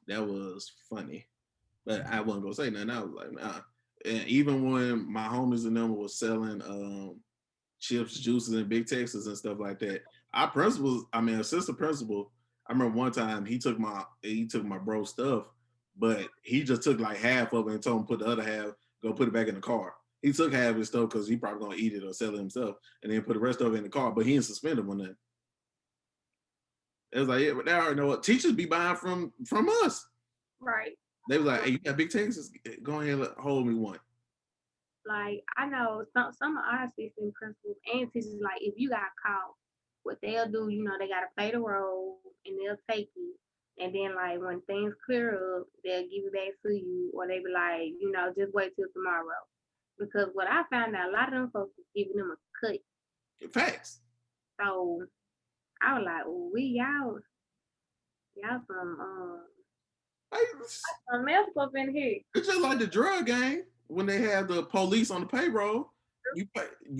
That was funny. But I wasn't gonna say nothing. I was like, nah. And even when my homies and them was selling chips, juices, and big Texas and stuff like that, our principals, I mean, assistant principal, I remember one time he took my bro stuff, but he just took like half of it and told him put the other half, go put it back in the car. He took half of his stuff because he probably gonna eat it or sell it himself, and then put the rest of it in the car. But he didn't suspend him on that. It was like, yeah, but they already know what teachers be buying from us. Right. They was like, hey, you got big Texas? Go ahead and hold me one. Like I know some of our assistant principals and teachers, like if you got caught, what they'll do, they gotta play the role and they'll take you. And then like when things clear up, they'll give it back to you, or they be like, just wait till tomorrow. Because what I found out, a lot of them folks is giving them a cut. Facts. So I was like, oh, y'all Like, some mess up in here. it's just like the drug game when they have the police on the payroll. You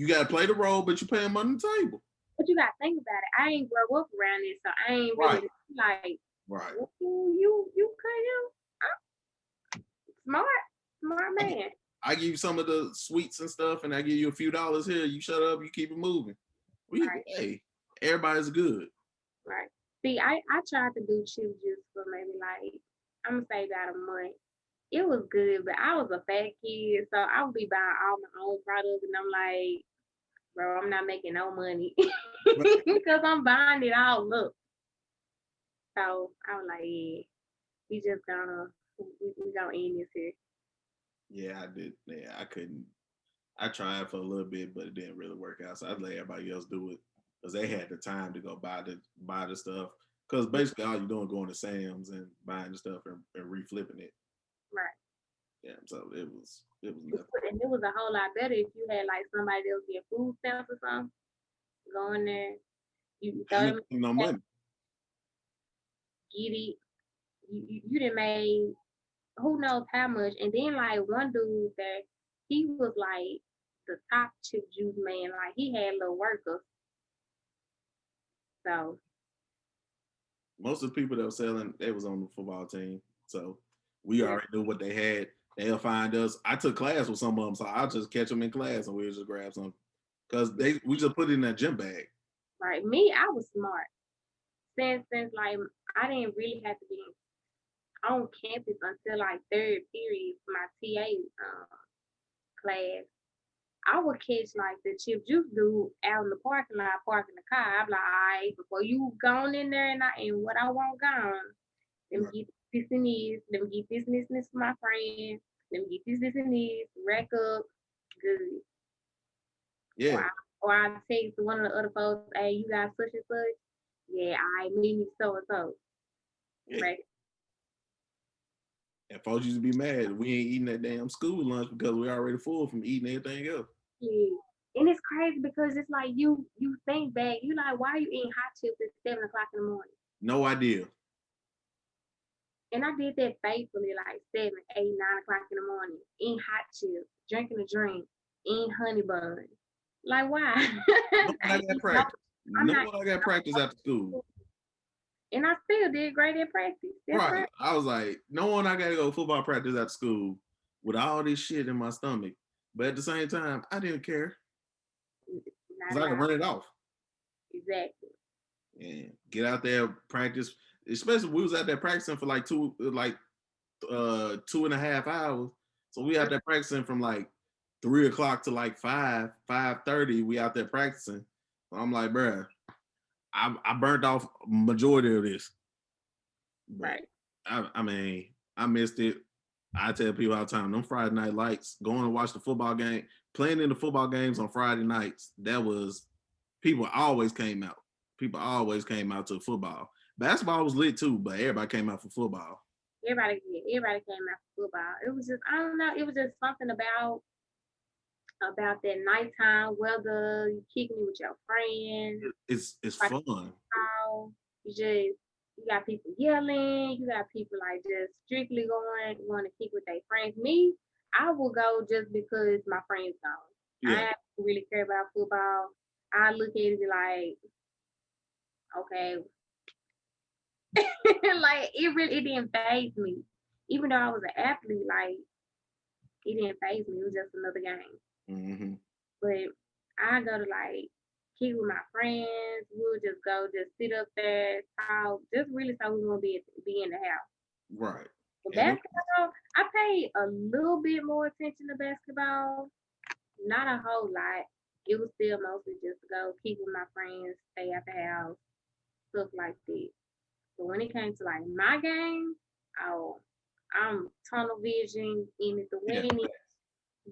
got to play the role, but you pay them under the table. But you gotta think about it. I ain't grow up around this, so I ain't Right. really like, Right. you cut him. Smart, smart I, gi- man. I give you some of the sweets and stuff, and I give you a few dollars here. You shut up. You keep it moving. Right, Hey, everybody's good. right. See, I tried to do chip juice for maybe like I'm gonna say about a month. It was good, but I was a fat kid, so I would be buying all my own products, and I'm like, bro, I'm not making no money because I'm buying it all up. So I was like, yeah, we gonna end this here. Yeah, I did. Yeah, I couldn't. I tried for a little bit, but it didn't really work out. So I'd let everybody else do it because they had the time to go buy the stuff. Because basically all you're doing is going to Sam's and buying the stuff and reflipping it. Right. Yeah, so it was nothing. And it was a whole lot better if you had like somebody else get food stamps or something. Go in there, you I throw didn't them, make no money. get it. You done made who knows how much. And then like one dude that he was like the top chip juice man. Like he had little workers. So Most of the people that were selling, they was on the football team, so we yeah, already knew what they had. They'll find us. I took class with some of them, so I'll just catch them in class and we'll just grab some because we just put it in that gym bag. right. Me, I was smart. Since like I didn't really have to be on campus until like third period for my TA class. I would catch like the chip juice dude out in the parking lot, parking the car. I'm like, all right, before you gone in there and what I want gone, let me Right. get this and this, let me get this for my friend, let me get this and this, rack up, good. Or Yeah, I or I text one of the other folks, hey, you got such and such. Yeah, I meet me so and so. yeah. Right. And folks used to be mad we ain't eating that damn school lunch because we already full from eating everything else. Yeah. And it's crazy because it's like you think back, you like, why are you eating hot chips at 7 o'clock in the morning? No idea. And I did that faithfully, like 7, 8, 9 o'clock in the morning, eating hot chips, drinking a drink, eating honey buns. Like why? No one I I got ain't, no, practice. I'm No not one I got practice after school. eating, and I still did great at practice. That's Right. right. I was like, no one I got to go football practice after school with all this shit in my stomach. But at the same time, I didn't care Not because at I could all. run it off Exactly. and get out there practice. Especially we was out there practicing for like 2.5 hours. So we out there practicing from like 3 o'clock to like 5:30. We out there practicing. So I'm like, bruh, I burnt off majority of this, but Right. I mean, I missed it. I tell people all the time, them Friday night lights, going to watch the football game, playing in the football games on Friday nights, that was people always came out. People always came out to football. Basketball was lit too, but everybody came out for football. Everybody came out for football. It was just I don't know. It was just something about that nighttime weather. You kicking it with your friends. It's Like fun. how you got people yelling, you got people like just strictly going to kick with their friends. Me, I will go just because my friends go. Yeah. I don't really care about football. I look at it like, okay, Like it didn't phase me. Even though I was an athlete, like it didn't phase me. It was just another game. Mm-hmm. But I go to like kick with my friends. We'll just go, just sit up there, talk, just really so we won't be in the house. Right. But And it, basketball, I pay a little bit more attention to basketball. Not a whole lot. It was still mostly just to go kick with my friends, stay at the house, stuff like that. But when it came to like my game, oh, I'm tunnel vision in it, the yeah, winning,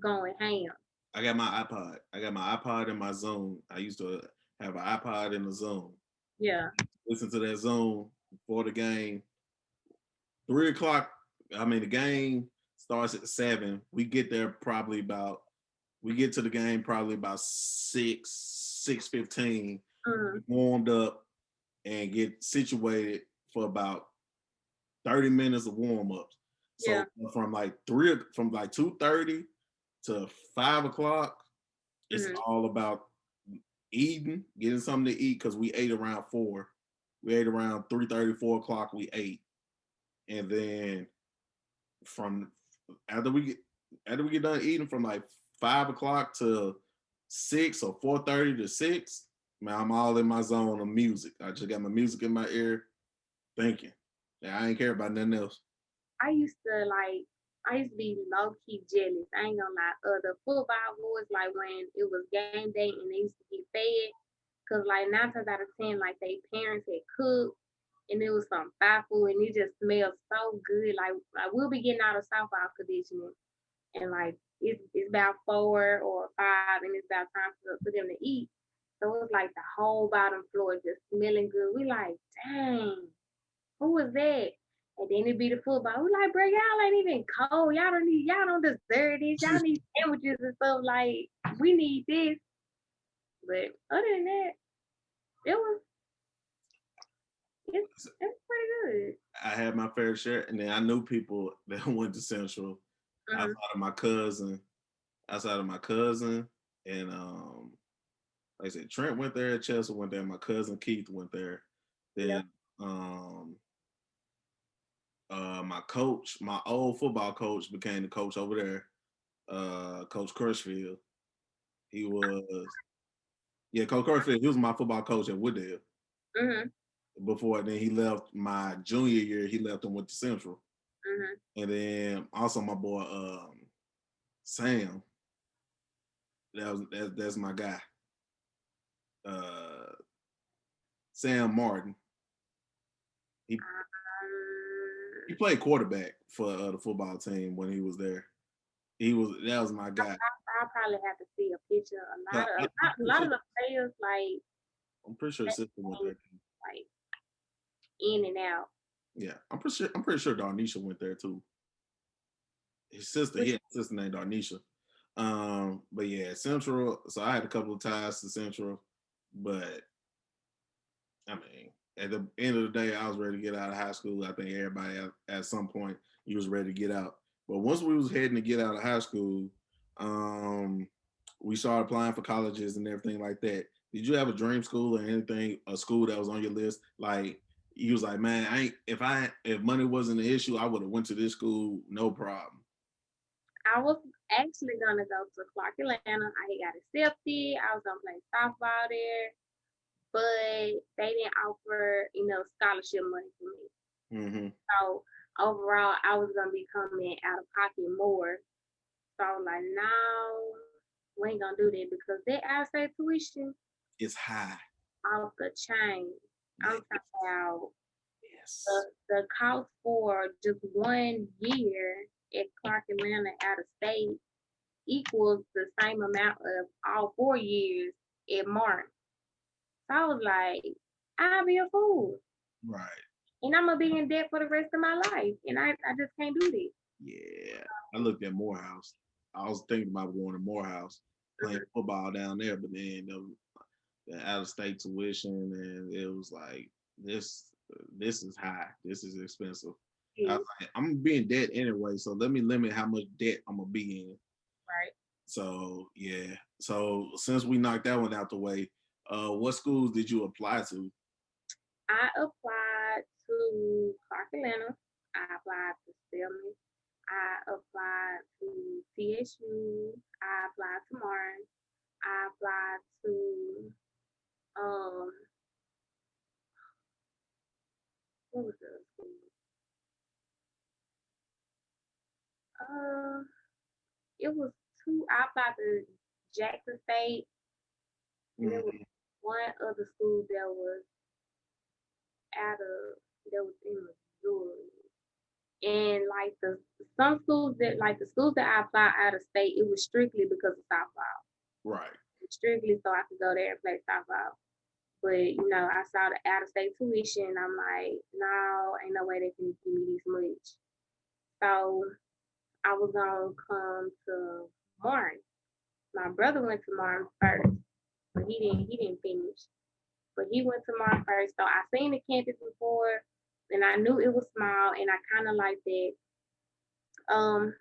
going ham. I got my iPod. I got my iPod and my Zoom. I used to have an iPod and a Zoom. Yeah. Listen to that Zoom before the game. 3 o'clock. I mean, the game starts at 7. We get there probably about. We get to the game probably about 6:15. Mm-hmm. Warmed up and get situated for about 30 minutes of warm ups. So Yeah. from like 2:30 to 5 o'clock, it's Mm-hmm. all about eating, getting something to eat because we ate around 4. We ate around 3:30, 4 o'clock. We ate, and then from after we get after we get done eating from like 5 o'clock to 6 or 4:30 to 6, man, I'm all in my zone of music. I just got my music in my ear, thinking. Yeah, I ain't care about nothing else. I used to like I used to be low key jealous. I ain't gonna lie. The football boys, like when it was game day and they used to get fed, cause like 9 times out of 10, like they parents had cooked and it was some fire food and it just smelled so good. Like we'll be getting out of softball conditioning and like it's about 4 or 5 and it's about time for them to eat. So it's like the whole bottom floor just smelling good. We like, dang, who was that? And then it be the football. We like, bro, y'all ain't even cold. Y'all don't deserve this. Y'all need sandwiches and stuff. Like, we need this. But other than that, it was it's pretty good. I had my fair share, and then I knew people that went to Central outside Mm-hmm. of my cousin, outside of my cousin, and like I said, Trent went there, Chelsea went there, my cousin Keith went there. Yep. Then um my coach, my old football coach became the coach over there, Coach Crutchfield. He was Coach Crutchfield, he was my football coach at Wooddale. Mm-hmm. Before then he left my junior year, he left and went to Central. Mm-hmm. And then also my boy Sam, that's my guy. Uh Sam Martin. He he Um, played quarterback for the football team when he was there. That was my guy. I'll probably have to see a picture. Uh, I, I'm A pretty lot sure of the players like I'm pretty sure his that sister went came, there. like in and out. Yeah, I'm pretty sure Darnisha went there too. His sister, he Which had a sister named Darnisha. But yeah, Central. So I had a couple of ties to Central, but I mean, at the end of the day, I was ready to get out of high school. I think everybody at some point you was ready to get out. But once we was heading to get out of high school, um, we started applying for colleges and everything like that. Did you have a dream school or anything, a school that was on your list? Like you was like, man, if money wasn't an issue, I would have went to this school, no problem. I was actually gonna go to Clark Atlanta. I got accepted. I was gonna play softball there, but they didn't offer enough scholarship money for me. Mm-hmm. So overall, I was gonna be coming out of pocket more. So I was like, no, we ain't gonna do that because that outside tuition It's high. off the chain. Yeah. I'm talking about Yes. the cost for just 1 year at Clark Atlanta out of state equals the same amount of all 4 years at Martin. So I was like, I'll be a fool. Right. And I'm gonna be in debt for the rest of my life. And I just can't do this. Yeah. I looked at Morehouse. I was thinking about going to Morehouse, playing football down there, but then the out of state tuition, and it was like this is high. This is expensive. I was Mhm. like, I'm gonna be in debt anyway, so let me limit how much debt I'm gonna be in. Right. So yeah. So since we knocked that one out the way, what schools did you apply to? I applied to to Clark Atlanta. I applied to Stillman. I applied to TSU. I applied to Martin. I applied to um what was the other school? Uh, it was two. I applied to Jackson State, and there was Mhm. one other school that was out of that was in Missouri. And like the some schools that like the schools that I applied out of state, it was strictly because of softball. Right. Strictly so I could go there and play softball. But I saw the out of state tuition. I'm like, no, ain't no way they can give me this much. So I was gonna come to Martin. My brother went to Martin first, but he didn't finish. But he went to Martin first. So I seen the campus before, and I knew it was small, and I kind of liked that. Um,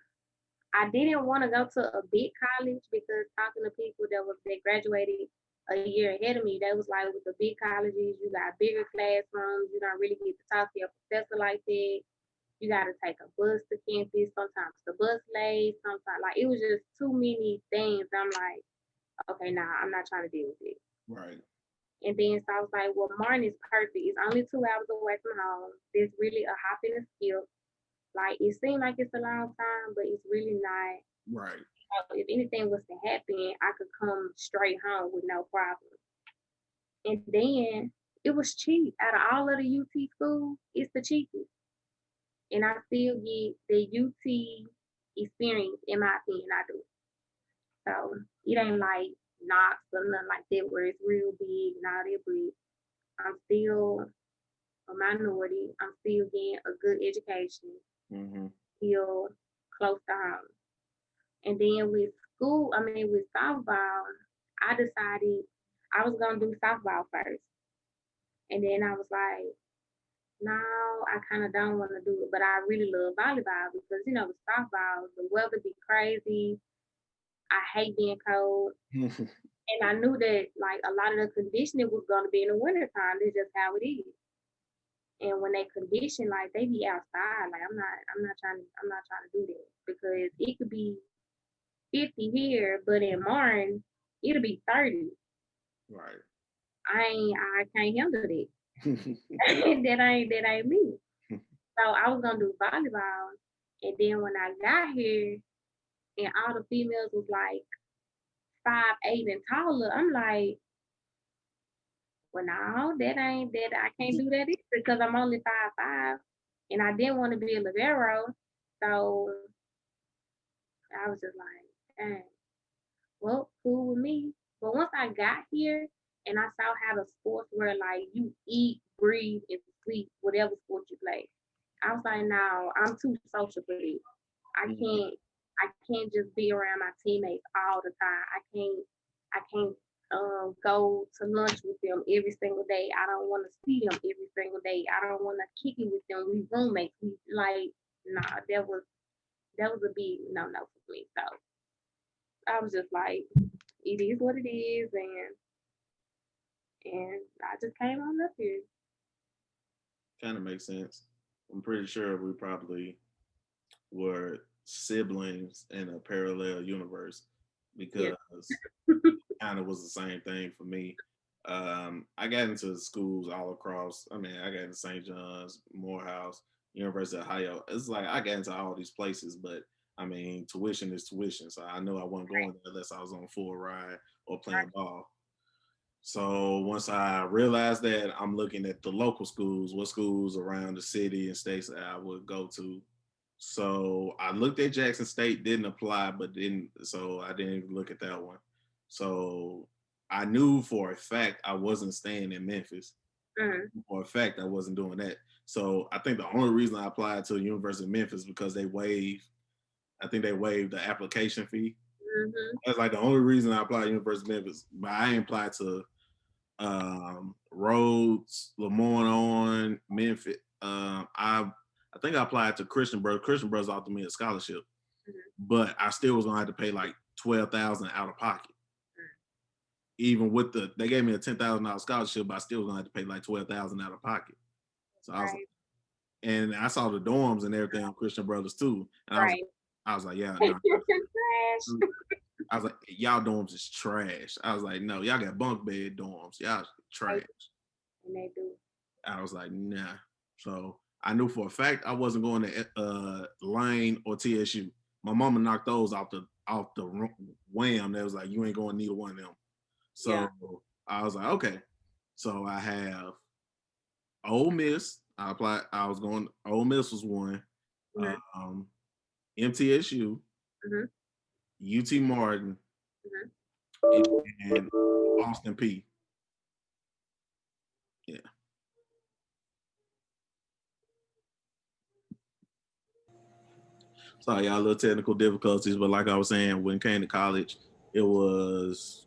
I didn't want to go to a big college because talking to people that graduated a year ahead of me, they was like with the big colleges, you got bigger classrooms, you don't really get to talk to your professor like that. You got to take a bus to campus. Sometimes the bus late. Sometimes like it was just too many things. I'm like, okay, nah, I'm not trying to deal with it. Right. And then so I was like, well, Martin is perfect. It's only 2 hours away from home. There's really a hop and a skip. Like it seemed like it's a long time, but it's really not. Right. If anything was to happen, I could come straight home with no problem. And then it was cheap. Out of all of the UT schools, it's the cheapest. And I still get the UT experience, in my opinion, I do. So it ain't like Knox or nothing like that where it's real big and all that, but I'm still a minority. I'm still getting a good education, Mm-hmm. still close to home. And then with school, I mean with softball, I decided I was gonna do softball first. And then I was like, no, I kind of don't want to do it, but I really love volleyball because with softball, the weather be crazy. I hate being cold, and I knew that like a lot of the conditioning was gonna be in the wintertime. That's just how it is. And when they condition, like they be outside, like I'm not trying to do that because it could be 50 here, but in Martin, it'll be 30. Right. I can't handle that. that ain't me. So I was gonna do volleyball, and then when I got here, and all the females was like 5'8" and taller, I'm like, well, no, that ain't that. I can't do that either because I'm only 5'5", and I didn't want to be a libero. So I was just like, dang, well, cool with me. But once I got here and I saw how the sports were like you eat, breathe, and sleep whatever sport you play, I was like, no, I'm too social for this. I Mm-hmm. can't I can't just be around my teammates all the time. I can't go to lunch with them every single day. I don't want to see them every single day. I don't want to kick it with them. We roommates. We like nah. That was a big no for me. So I was just like, it is what it is, and I just came on up here. Kind of makes sense. I'm pretty sure we probably were siblings in a parallel universe Yeah. because kind of was the same thing for me. I got into schools all across. I mean, I got into St. John's, Morehouse, University of Ohio. It's like I got into all these places, but I mean, tuition is tuition. So I know I wasn't going there unless I was on full ride or playing ball. So once I realized that, I'm looking at the local schools, what schools around the city and states that I would go to. So I looked at Jackson State, didn't apply, but didn't. So I didn't even look at that one. So I knew for a fact I wasn't staying in Memphis. Mm-hmm. For a fact, I wasn't doing that. So I think the only reason I applied to the University of Memphis because they waived. I think they waived the application fee. Mm-hmm. That's like the only reason I applied to University of Memphis. But I ain't applied to Rhodes, Lemoyne, Memphis. I think I applied to Christian Brothers. Christian Brothers offered me a scholarship, Mm-hmm. but I still was gonna have to pay like 12,000 out of pocket. Even with they gave me a $10,000 scholarship, but I still was gonna have to pay like 12,000 out of pocket. So I was like, Right. and I saw the dorms and everything on Christian Brothers too, and Right. I was like, yeah, no, Trash. I was like, y'all dorms is trash. I was like, no, y'all got bunk bed dorms, y'all They, trash. and they do. I was like, nah. So I knew for a fact I wasn't going to Lane or TSU. My mama knocked those off the wham. That was like, you ain't going to neither one of them. Yeah. So I was like, okay. So I have Ole Miss. I applied. I was going. Ole Miss was one. Mhm. Um, MTSU, Mhm. UT Martin, Mhm. and Austin P. Yeah. Sorry, y'all, little technical difficulties, but like I was saying, when it came to college, it was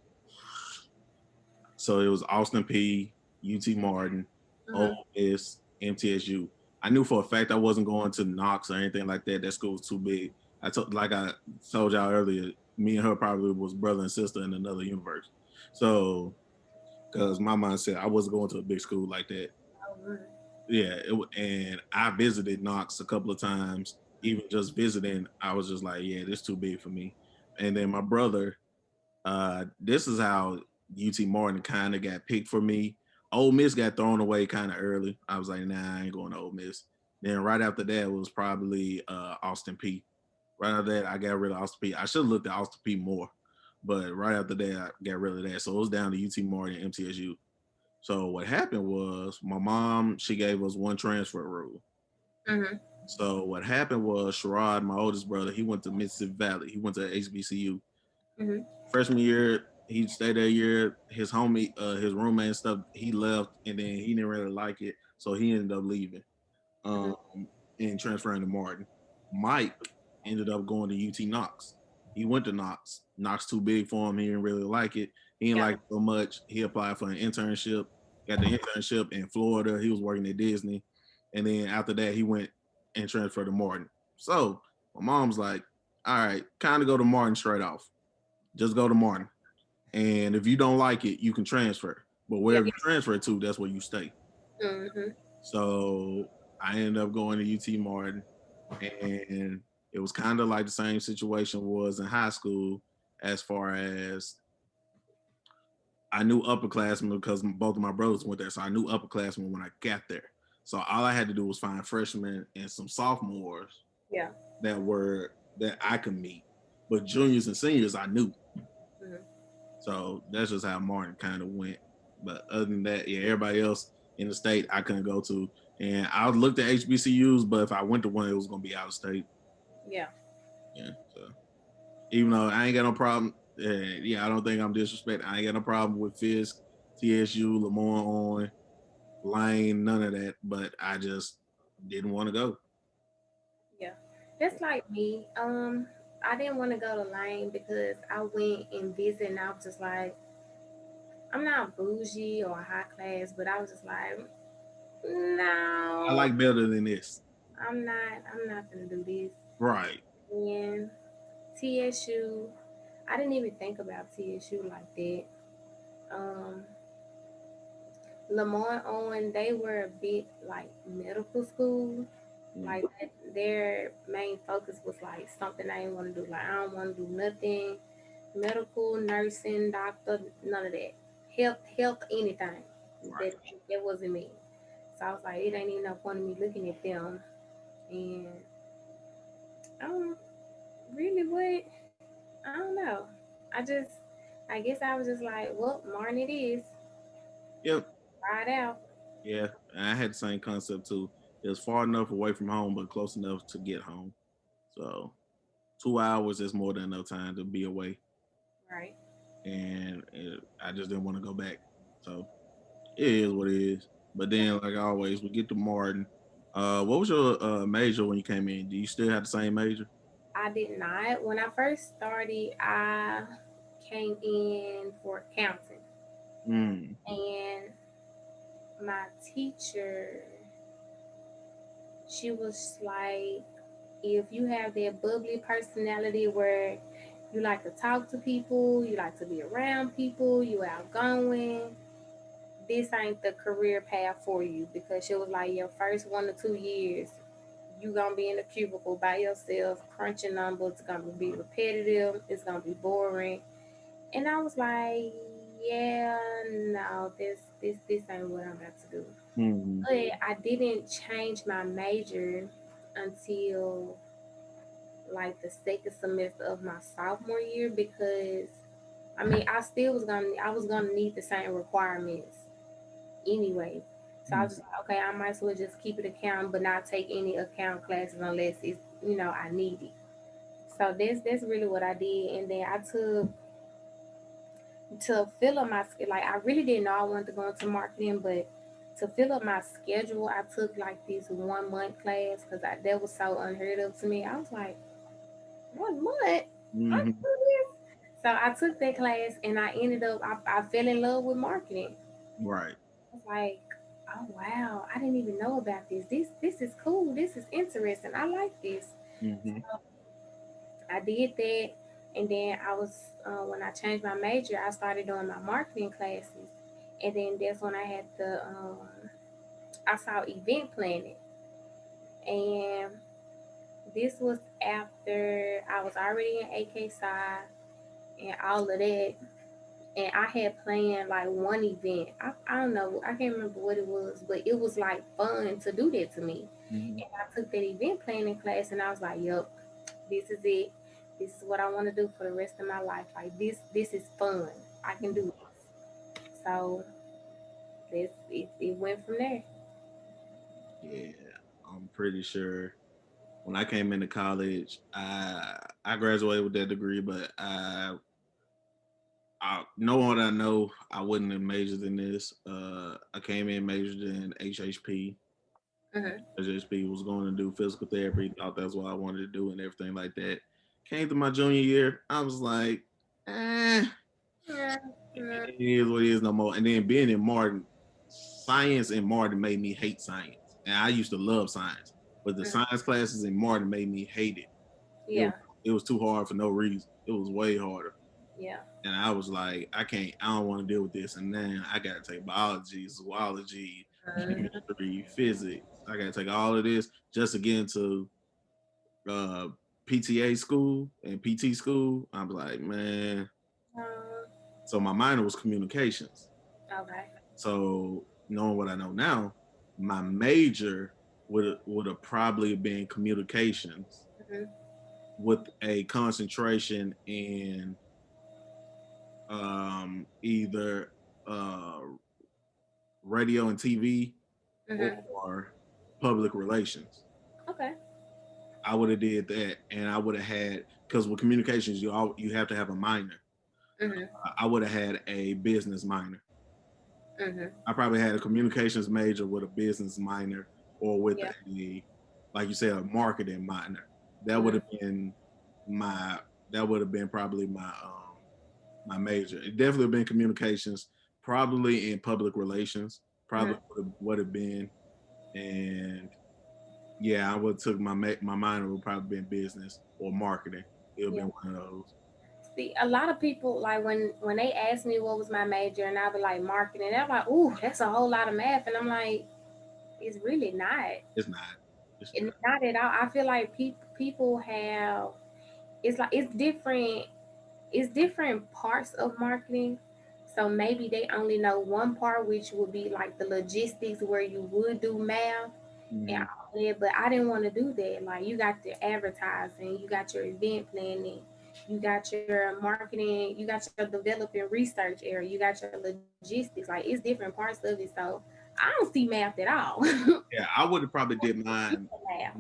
it was Austin P, UT Martin, Ole Mhm. Miss, MTSU. I knew for a fact I wasn't going to Knox or anything like that. That school was too big. Like I told y'all earlier, me and her probably was brother and sister in another universe. So, because my mind said I wasn't going to a big school like that. Oh, mhm. Yeah, and I visited Knox a couple of times. Even just visiting, I was just like, yeah, this too big for me. And then my brother, this is how UT Martin kind of got picked for me. Ole Miss got thrown away kind of early. I was like, nah, I ain't going to Ole Miss. Then right after that was probably Austin P. Right after that, I got rid of Austin P. I should have looked at Austin P more, but right after that, I got rid of that. So it was down to UT Martin and MTSU. So what happened was my mom, she gave us one transfer rule. Mhm. So what happened was Sherrod, my oldest brother, he went to Mississippi Valley. He went to HBCU. Mhm. Freshman year, he stayed there a year. His homie, his roommate and stuff, he left, and then he didn't really like it, so he ended up leaving Mhm. um, and transferring to Martin. Mike ended up going to UT Knox. He went to Knox. Knox too big for him. He didn't really like it. He didn't Yeah. like it so much. He applied for an internship. Got the internship in Florida. He was working at Disney, and then after that, he went and transferred to Martin. So my mom's like, "All right, kind of go to Martin straight off. Just go to Martin, and if you don't like it, you can transfer. But Yeah. wherever you transfer to, that's where you stay." Mhm. So I ended up going to UT Martin, and it was kind of like the same situation was in high school, as far as I knew upperclassmen because both of my brothers went there, so I knew upperclassmen when I got there. So all I had to do was find freshmen and some sophomores Yeah. that I could meet, but juniors and seniors I knew. Mhm. So that's just how Martin kind of went. But other than that, yeah, everybody else in the state I couldn't go to. And I looked at HBCUs, but if I went to one, it was gonna be out of state. Yeah. Yeah. So even though I ain't got no problem, yeah, I don't think I'm disrespecting. I ain't got no problem with Fisk, TSU, Lamar on, Lane, none of that. But I just didn't want to go. Yeah. That's like me. I didn't want to go to Lane because I went and visited, and I was just like, I'm not bougie or high class, but I was just like, I no, like better than this. I'm not. I'm not gonna do this. Right. And TSU, I didn't even think about TSU like that. Um, Lamont Owen, they were a big like medical school. Mm, Like their main focus was like something I didn't want to do. Like I don't want to do nothing medical, nursing, doctor, none of that. Health, anything. right. That that wasn't me. So I was like, it ain't even no point in me looking at them. And um, really, what I don't know. I just, I guess I was just like, well, Martin, it is. Yep. Try it out. Yeah. And I had the same concept too. It was far enough away from home, but close enough to get home. So 2 hours is more than enough time to be away, Right. and I just didn't want to go back. So it is what it is. But Yeah. then, like always, we get to Martin. What was your major when you came in? Do you still have the same major? I did not. When I first started, I came in for accounting. Mm, And my teacher, she was like, if you have that bubbly personality where you like to talk to people, you like to be around people, you outgoing, this ain't the career path for you because she was like your first 1 or 2 years you gonna be in a cubicle by yourself crunching numbers. It's gonna be repetitive. It's gonna be boring. And I was like, yeah, no, this ain't what I'm about to do. Hmm. But I didn't change my major until like the second semester of my sophomore year because I mean I was gonna need the same requirements anyway. So I was just like, okay, I might as well just keep it account but not take any account classes unless it's I need it. So that's really what I did. And then I took to fill up my like I really didn't know I wanted to go into marketing, but to fill up my schedule, I took like this 1 month class because that was so unheard of to me. I was like, 1 month, I can Hmm. do this. So I took that class and I ended up I fell in love with marketing. Right. I was like, oh wow, I didn't even know about this. This is cool. This is interesting. I like this. Hmm. I did that, and then I was when I changed my major, I started doing my marketing classes, and then that's when I had the I saw event planning, and this was after I was already in AK side and all of that, and I had planned like one event. I don't know, I can't remember what it was, but it was like fun to do that to me. Hmm. And I took that event planning class, and I was like, "Yup, this is it. This is what I want to do for the rest of my life. Like this is fun. I can do this." So it went from there. Yeah, I'm pretty sure when I came into college, I graduated with that degree, but I knowing what I know, I wouldn't have majored in this. I came in majored in HHP. Hmm. HHP was going to do physical therapy. Thought that's what I wanted to do and everything like that. Came to my junior year, I was like, eh, Yeah, yeah, it is what it is no more. And then being in Martin, science in Martin made me hate science. And I used to love science, but the mhm, science classes in Martin made me hate it. It was yeah, it was too hard for no reason. It was way harder. yeah, And I was like, I can't, I don't want to deal with this. And then I got to take biology, zoology, mhm, chemistry, physics. I got to take all of this just to get into uh, PTA school and PT school. I'm like, man. um, So my minor was communications. okay, So knowing what I know now, my major would have probably been communications mhm, with a concentration in either uh, radio and TV mhm, or public relations. okay, I would have did that, and I would have had because with communications you have to have a minor. mhm, I would have had a business minor. mhm, I probably had a communications major with a business minor, or with yeah, a, like you said, a marketing minor. That would mhm, have been my. That would have been probably my major. It definitely been communications, probably in public relations. Probably mhm, would have been, and yeah, I would have took my minor would probably been business or marketing. It would yeah. been one of those. See, a lot of people like when they ask me what was my major, and I be like marketing. They're like, "Ooh, that's a whole lot of math," and I'm like, "It's really not. It's not. It's It's not. not at all." I feel like people have it's like it's different parts of marketing. So maybe they only know one part, which would be like the logistics, where you would do math and Mm-hmm. all that. But I didn't want to do that. Like you got the advertising, you got your event planning, you got your marketing, you got your developing research area, you got your logistics. Like it's different parts of it. So I don't see math at all. Yeah, I would have probably did You mine. math.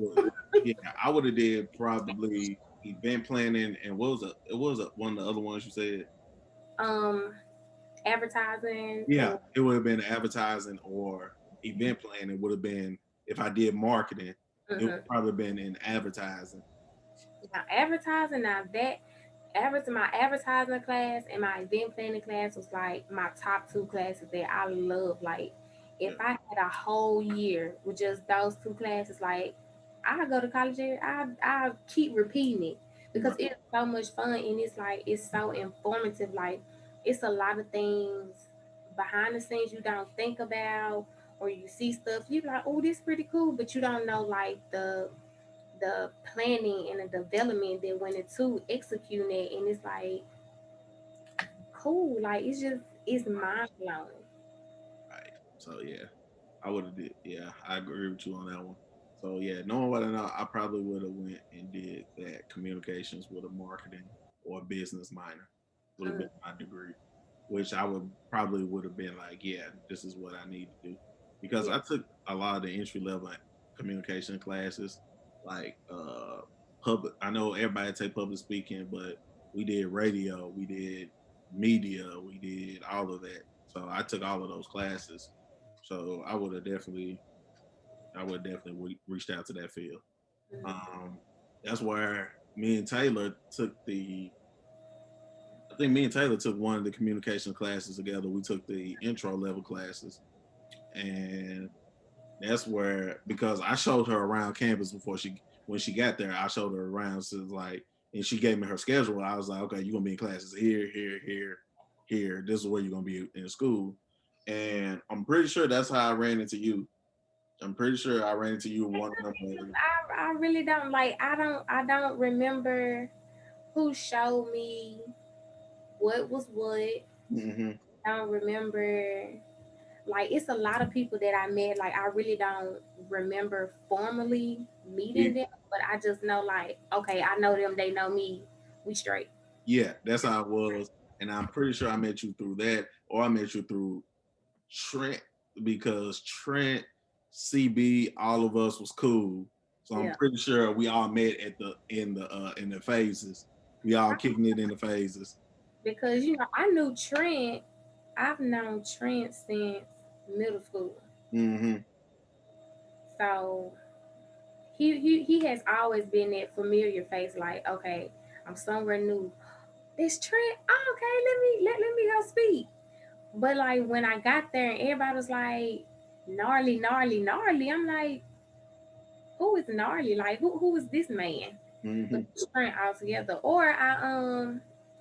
Yeah, I would have did probably event planning and what was one of the other ones you said? Um, advertising Yeah, or it would have been advertising or event planning would have been if I did marketing, it would mhm. probably been in advertising. Now advertising, now that my advertising class and my event planning class was like my top two classes that I love. Like if Yeah, I had a whole year with just those two classes, like I go to college and I keep repeating it because right. it's so much fun and it's like it's so informative. Like it's a lot of things behind the scenes you don't think about, or you see stuff you like, oh, this pretty cool, but you don't know like the planning and the development that went into executing it, and it's like cool, like it's mind blowing. Right. So yeah, I would have did. Yeah, I agree with you on that one. So yeah, knowing what I know, I probably would have went and did that communications with a marketing or a business minor. Would have been Mm, my degree, which I would have been like, yeah, this is what I need to do, because yeah. I took a lot of the entry level communication classes, like public. I know everybody take public speaking, but we did radio, we did media, we did all of that. So I took all of those classes. So I would definitely reached out to that field. Mm, Um, that's where me and Taylor took the. I think me and Taylor took one of the communication classes together. We took the intro level classes, and that's where, because I showed her around campus before she when she got there. I showed her around, so like, and she gave me her schedule. I was like, okay, you're gonna be in classes here, here, here, here. This is where you're gonna be in school, and I'm pretty sure that's how I ran into you. I'm pretty sure I ran into you one of them days. I really don't like. I don't remember who showed me what was what. Hmm. I don't remember. Like it's a lot of people that I met. Like I really don't remember formally Yeah, meeting them, but I just know like okay, I know them. They know me. We straight. yeah, that's how it was, and I'm pretty sure I met you through that, or I met you through Trent, because Trent, CB, all of us was cool. So I'm Yeah. pretty sure we all met at the in the phases. We all kicking it in the phases. Because I knew Trent. I've known Trent since middle school, Hmm. so he has always been that familiar face. Like, okay, I'm somewhere new. This Trent, oh, okay, let me go speak. But like when I got there and everybody was like gnarly, gnarly, gnarly, I'm like, who is gnarly? Like who is this man? But Hmm. it's Trent altogether. Or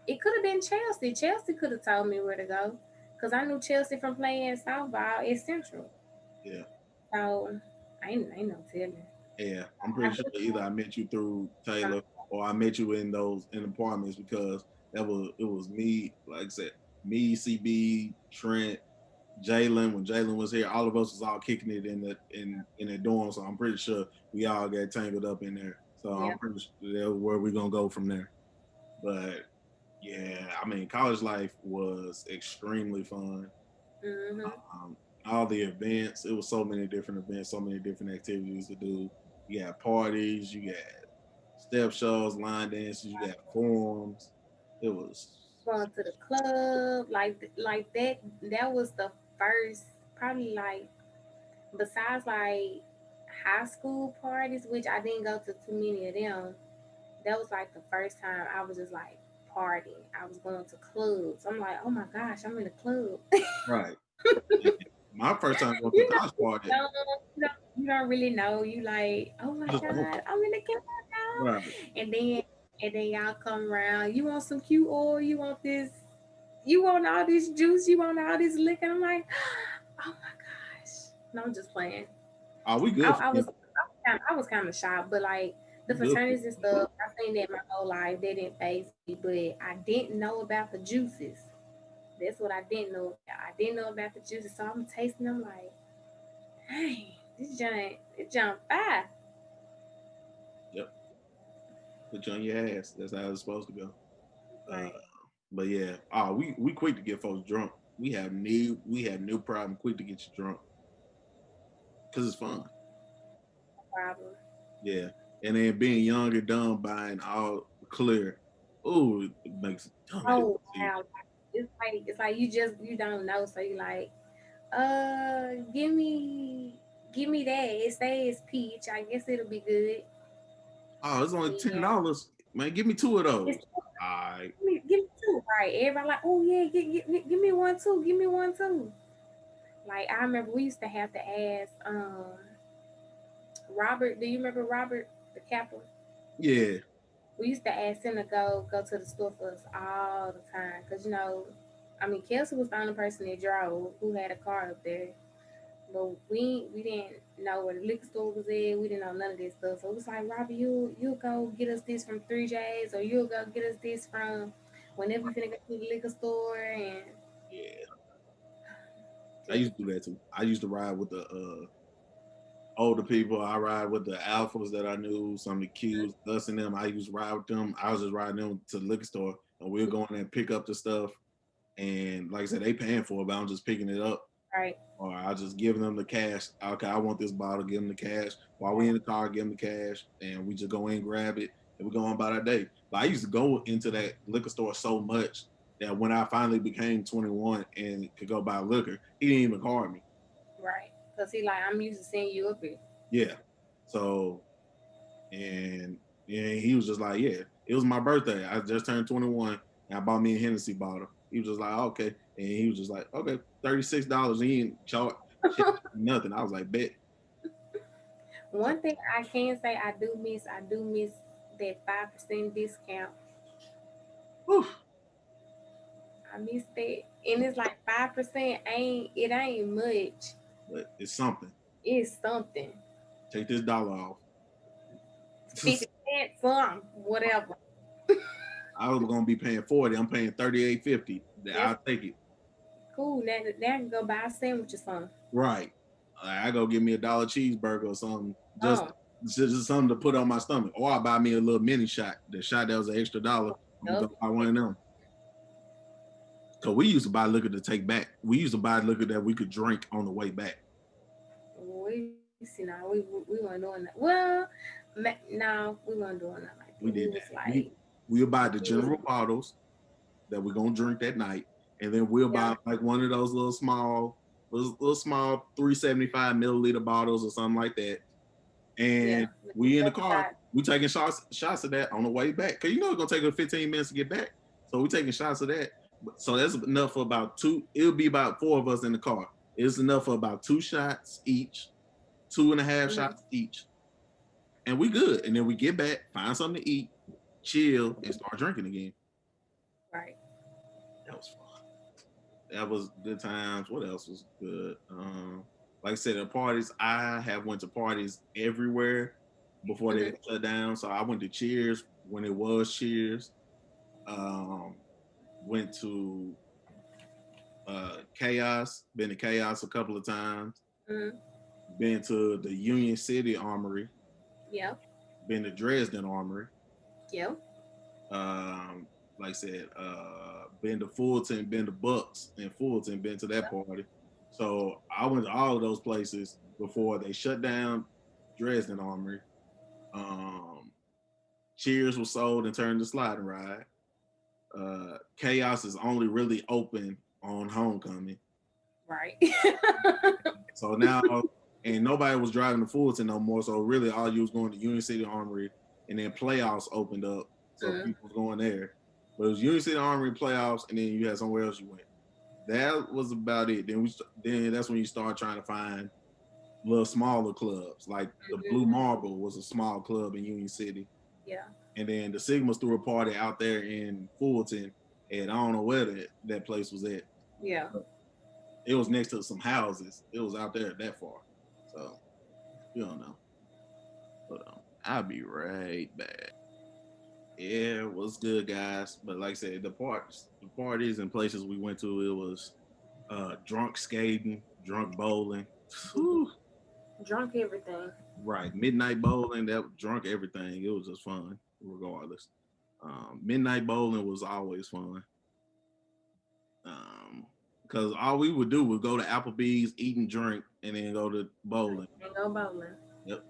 it could have been Chelsea. Chelsea could have told me where to go. Cause I knew Chelsea from playing softball at Central. Yeah, So I ain't no telling. yeah. I'm pretty sure either I met you through Taylor, or I met you in those in apartments, because it was me, like I said, me, CB, Trent, Jalen. When Jalen was here, all of us was all kicking it in the dorm. So I'm pretty sure we all got tangled up in there. So Yeah. I'm pretty sure that's where we're gonna go from there. But yeah, I mean, college life was extremely fun. Mhm. Um, all the events, it was so many different events, so many different activities to do. You got parties, you got step shows, line dances, you got forums. It was Going to the club, like that. That was the first, probably like besides like high school parties, which I didn't go to too many of them. That was like the first time I was just like partying. I was going to clubs. I'm like, oh my gosh, I'm in a club. right. My first time going to a you know, college party, you don't really know. You like, oh my I just went. god, I'm in the club Right. now. And then y'all come around. You want some cute oil? You want this? You want all this juice? You want all this liquor? I'm like, oh my gosh. No, I'm just playing. Oh, we I, good for I me. was I was kind of shocked, but like the We good for fraternities and me. stuff, I seen that my whole life. They didn't phase me, but I didn't know about the juices. That's what I didn't know about. I didn't know about the juices, so I'm tasting them like, dang, this giant fire. Yep. Put you on your ass. That's how it's supposed to go. Uh, Like, but yeah, we quick to get folks drunk. We have no problem quick to get you drunk because it's fun. no problem. Yeah, and then being young and dumb, buying all clear. Ooh, it makes a dumbass Oh see. wow, it's like you don't know, so you like, give me that. It says peach. I guess it'll be good. Oh, it's only Yeah, $10. Man, give me two of it's those. All right. give me two, right? Everybody like, oh yeah, give me one too. Give me one too. Like I remember we used to have to ask Robert. Do you remember Robert, the captain? Yeah. We used to ask him to go to the store for us all the time, cause I mean, Kelsey was the only person that drove who had a car up there. But we didn't know where the liquor store was at. We didn't know none of this stuff. So it was like, Robbie, you'll go get us this from 3J's, or you'll go get us this from whenever we finna go to the liquor store, and Yeah, I just used to do that too. I used to ride with the older people. I ride with the alphas that I knew, some of the Qs, us and them. I used to ride with them. I was just riding them to the liquor store, and we'll go in there and pick up the stuff. And like I said, they paying for it, but I'm just picking it up. right, Or I just give them the cash. Okay, I want this bottle. Give them the cash. While we in the car, give them the cash, and we just go in, grab it, and we go on about our day. But I used to go into that liquor store so much that when I finally became 21 and could go buy liquor, he didn't even card me. right. Cause he like, I'm used to seeing you up here. Yeah. So and he was just like, yeah, it was my birthday. I just turned 21, and I bought me a Hennessy bottle. He was just like, okay, and he was just like, okay, $36. He ain't charge nothing. I was like, bet. So, One thing I can say I do miss that 5% discount. whew, I miss that, and it's like 5% ain't much. but it's something. It's something. Take this dollar off. 50 cents, some whatever. I was gonna be paying 40. I'm paying 38.50. That's I'll take it. cool. Now I can go buy a sandwich or something. Right. I go get me a dollar cheeseburger or something. Oh, Just something to put on my stomach. Or I buy me a little mini shot. The shot that was an extra dollar. I'm gonna love go buy one it. of them. Cause we used to buy liquor to take back. We used to buy liquor that we could drink on the way back. We see now we weren't doing that. Well, no, we weren't doing that like that. We We was did that. like, We'll buy the we was general bottles that we're gonna drink that night, and then we'll yeah, buy like one of those little small 375 milliliter bottles or something like that. yeah. And we in the car, Shot. we taking shots of that on the way back. Cause you know it's gonna take us 15 minutes to get back. So we taking shots of that. So that's enough for about two. It'll be about four of us in the car. It's enough for about two shots each, two and a half Mm-hmm. shots each, and we good. And then we get back, find something to eat, chill, and start drinking again. Right. That was fun. That was good times. What else was good? Like I said, the parties. I have went to parties everywhere before they Mm-hmm. got shut down. So I went to Cheers when it was Cheers. Um, went to Chaos. Been to Chaos a couple of times. Mm-hmm. Been to the Union City Armory. Yep. Been to Dresden Armory. Yep. Um, like I said, been to Fulton, been to Bucks and Fulton, been to that party. So I went to all of those places before they shut down Dresden Armory. Um, Cheers was sold and turned to sliding ride. Chaos is only really open on homecoming. Right. So now, and nobody was driving to Fulton no more. So really, all you was going to Union City Armory, and then playoffs opened up, so Mm-hmm. people was going there. But it was Union City Armory playoffs, and then you had somewhere else you went. That was about it. Then that's when you start trying to find little smaller clubs. Like the Blue Mm-hmm. Marble was a small club in Union City, Yeah. and then the Sigmas threw a party out there in Fulton, and I don't know where that place was at. Yeah. It was next to some houses. It was out there that far. So you don't know. But I'll be right back. Yeah, it was good, guys. But like I said, the parties and places we went to, it was drunk skating, drunk bowling. Whew. Drunk everything. Right, midnight bowling. That drunk everything. It was just fun, regardless. Midnight bowling was always fun. Because all we would do was go to Applebee's, eat and drink, and then go to bowling. And go bowling. Yep.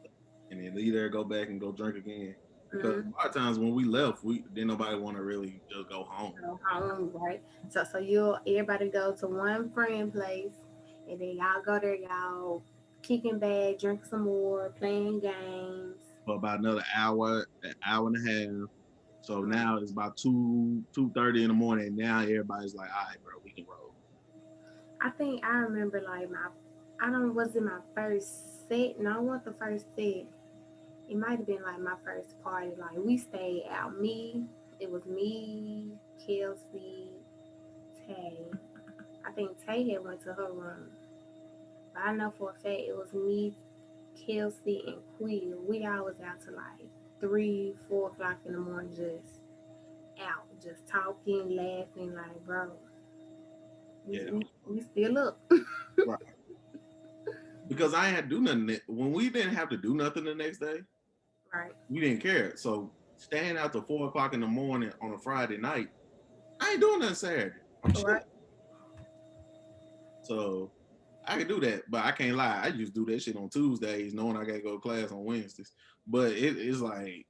And then leave there, go back and go drink again. Because Mm-hmm. a lot of times when we left, we didn't nobody want to really just go home. Go home, right? So you'll everybody go to one friend place, and then y'all go there, y'all kicking back, drink some more, playing games. For about another hour, an hour and a half. So Mm. now it's about 2:30 in the morning. And now everybody's like, all right, bro, we can roll. I think I remember like I don't was it my first set? No, it wasn't the first set. It might have been like my first party. Like we stayed out. It was me, Kelsey, Tay. I think Tay had went to her room. But I know for a fact it was me, Kelsey, and Quill. We always out to like 3, 4 o'clock in the morning, just out, just talking, laughing, like bro, Yeah, we still up. right. Because I ain't had to do nothing. When we didn't have to do nothing the next day, Right. we didn't care. So staying out till 4 o'clock in the morning on a Friday night, I ain't doing nothing Saturday. I'm chilling. Right. So I can do that, but I can't lie. I used to do that shit on Tuesdays, knowing I gotta go to class on Wednesdays. But it's like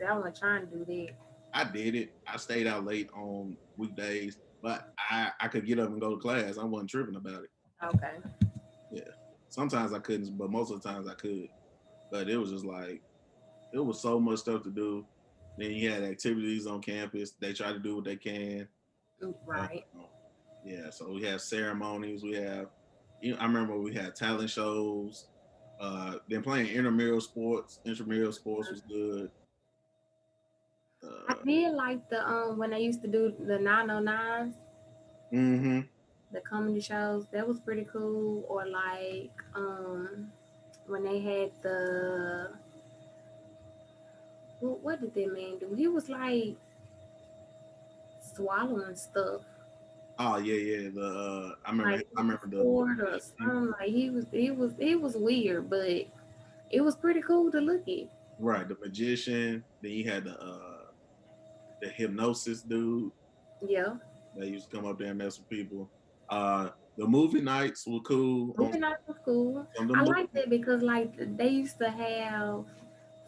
I wasn't trying to do that. I did it. I stayed out late on weekdays, but I could get up and go to class. I wasn't tripping about it. Okay. Yeah. Sometimes I couldn't, but most of the times I could. But it was just like it was so much stuff to do. Then you had activities on campus. They try to do what they can. Uh, Right. yeah. So we have ceremonies. We have. I remember we had talent shows. Then playing intramural sports. Intramural sports was good. I Uh, did like the when they used to do the 909s, mm-hmm. the comedy shows. That was pretty cool. Or like when they had the what did that man do? He was like swallowing stuff. Oh yeah. The I remember. Like I remember the sword or something. Like he was weird, but it was pretty cool to look at. right, the magician. Then you had the hypnosis dude Yeah. that used to come up there and mess with people. The movie nights were cool on Movie nights was cool. some of the I movies. liked it because like they used to have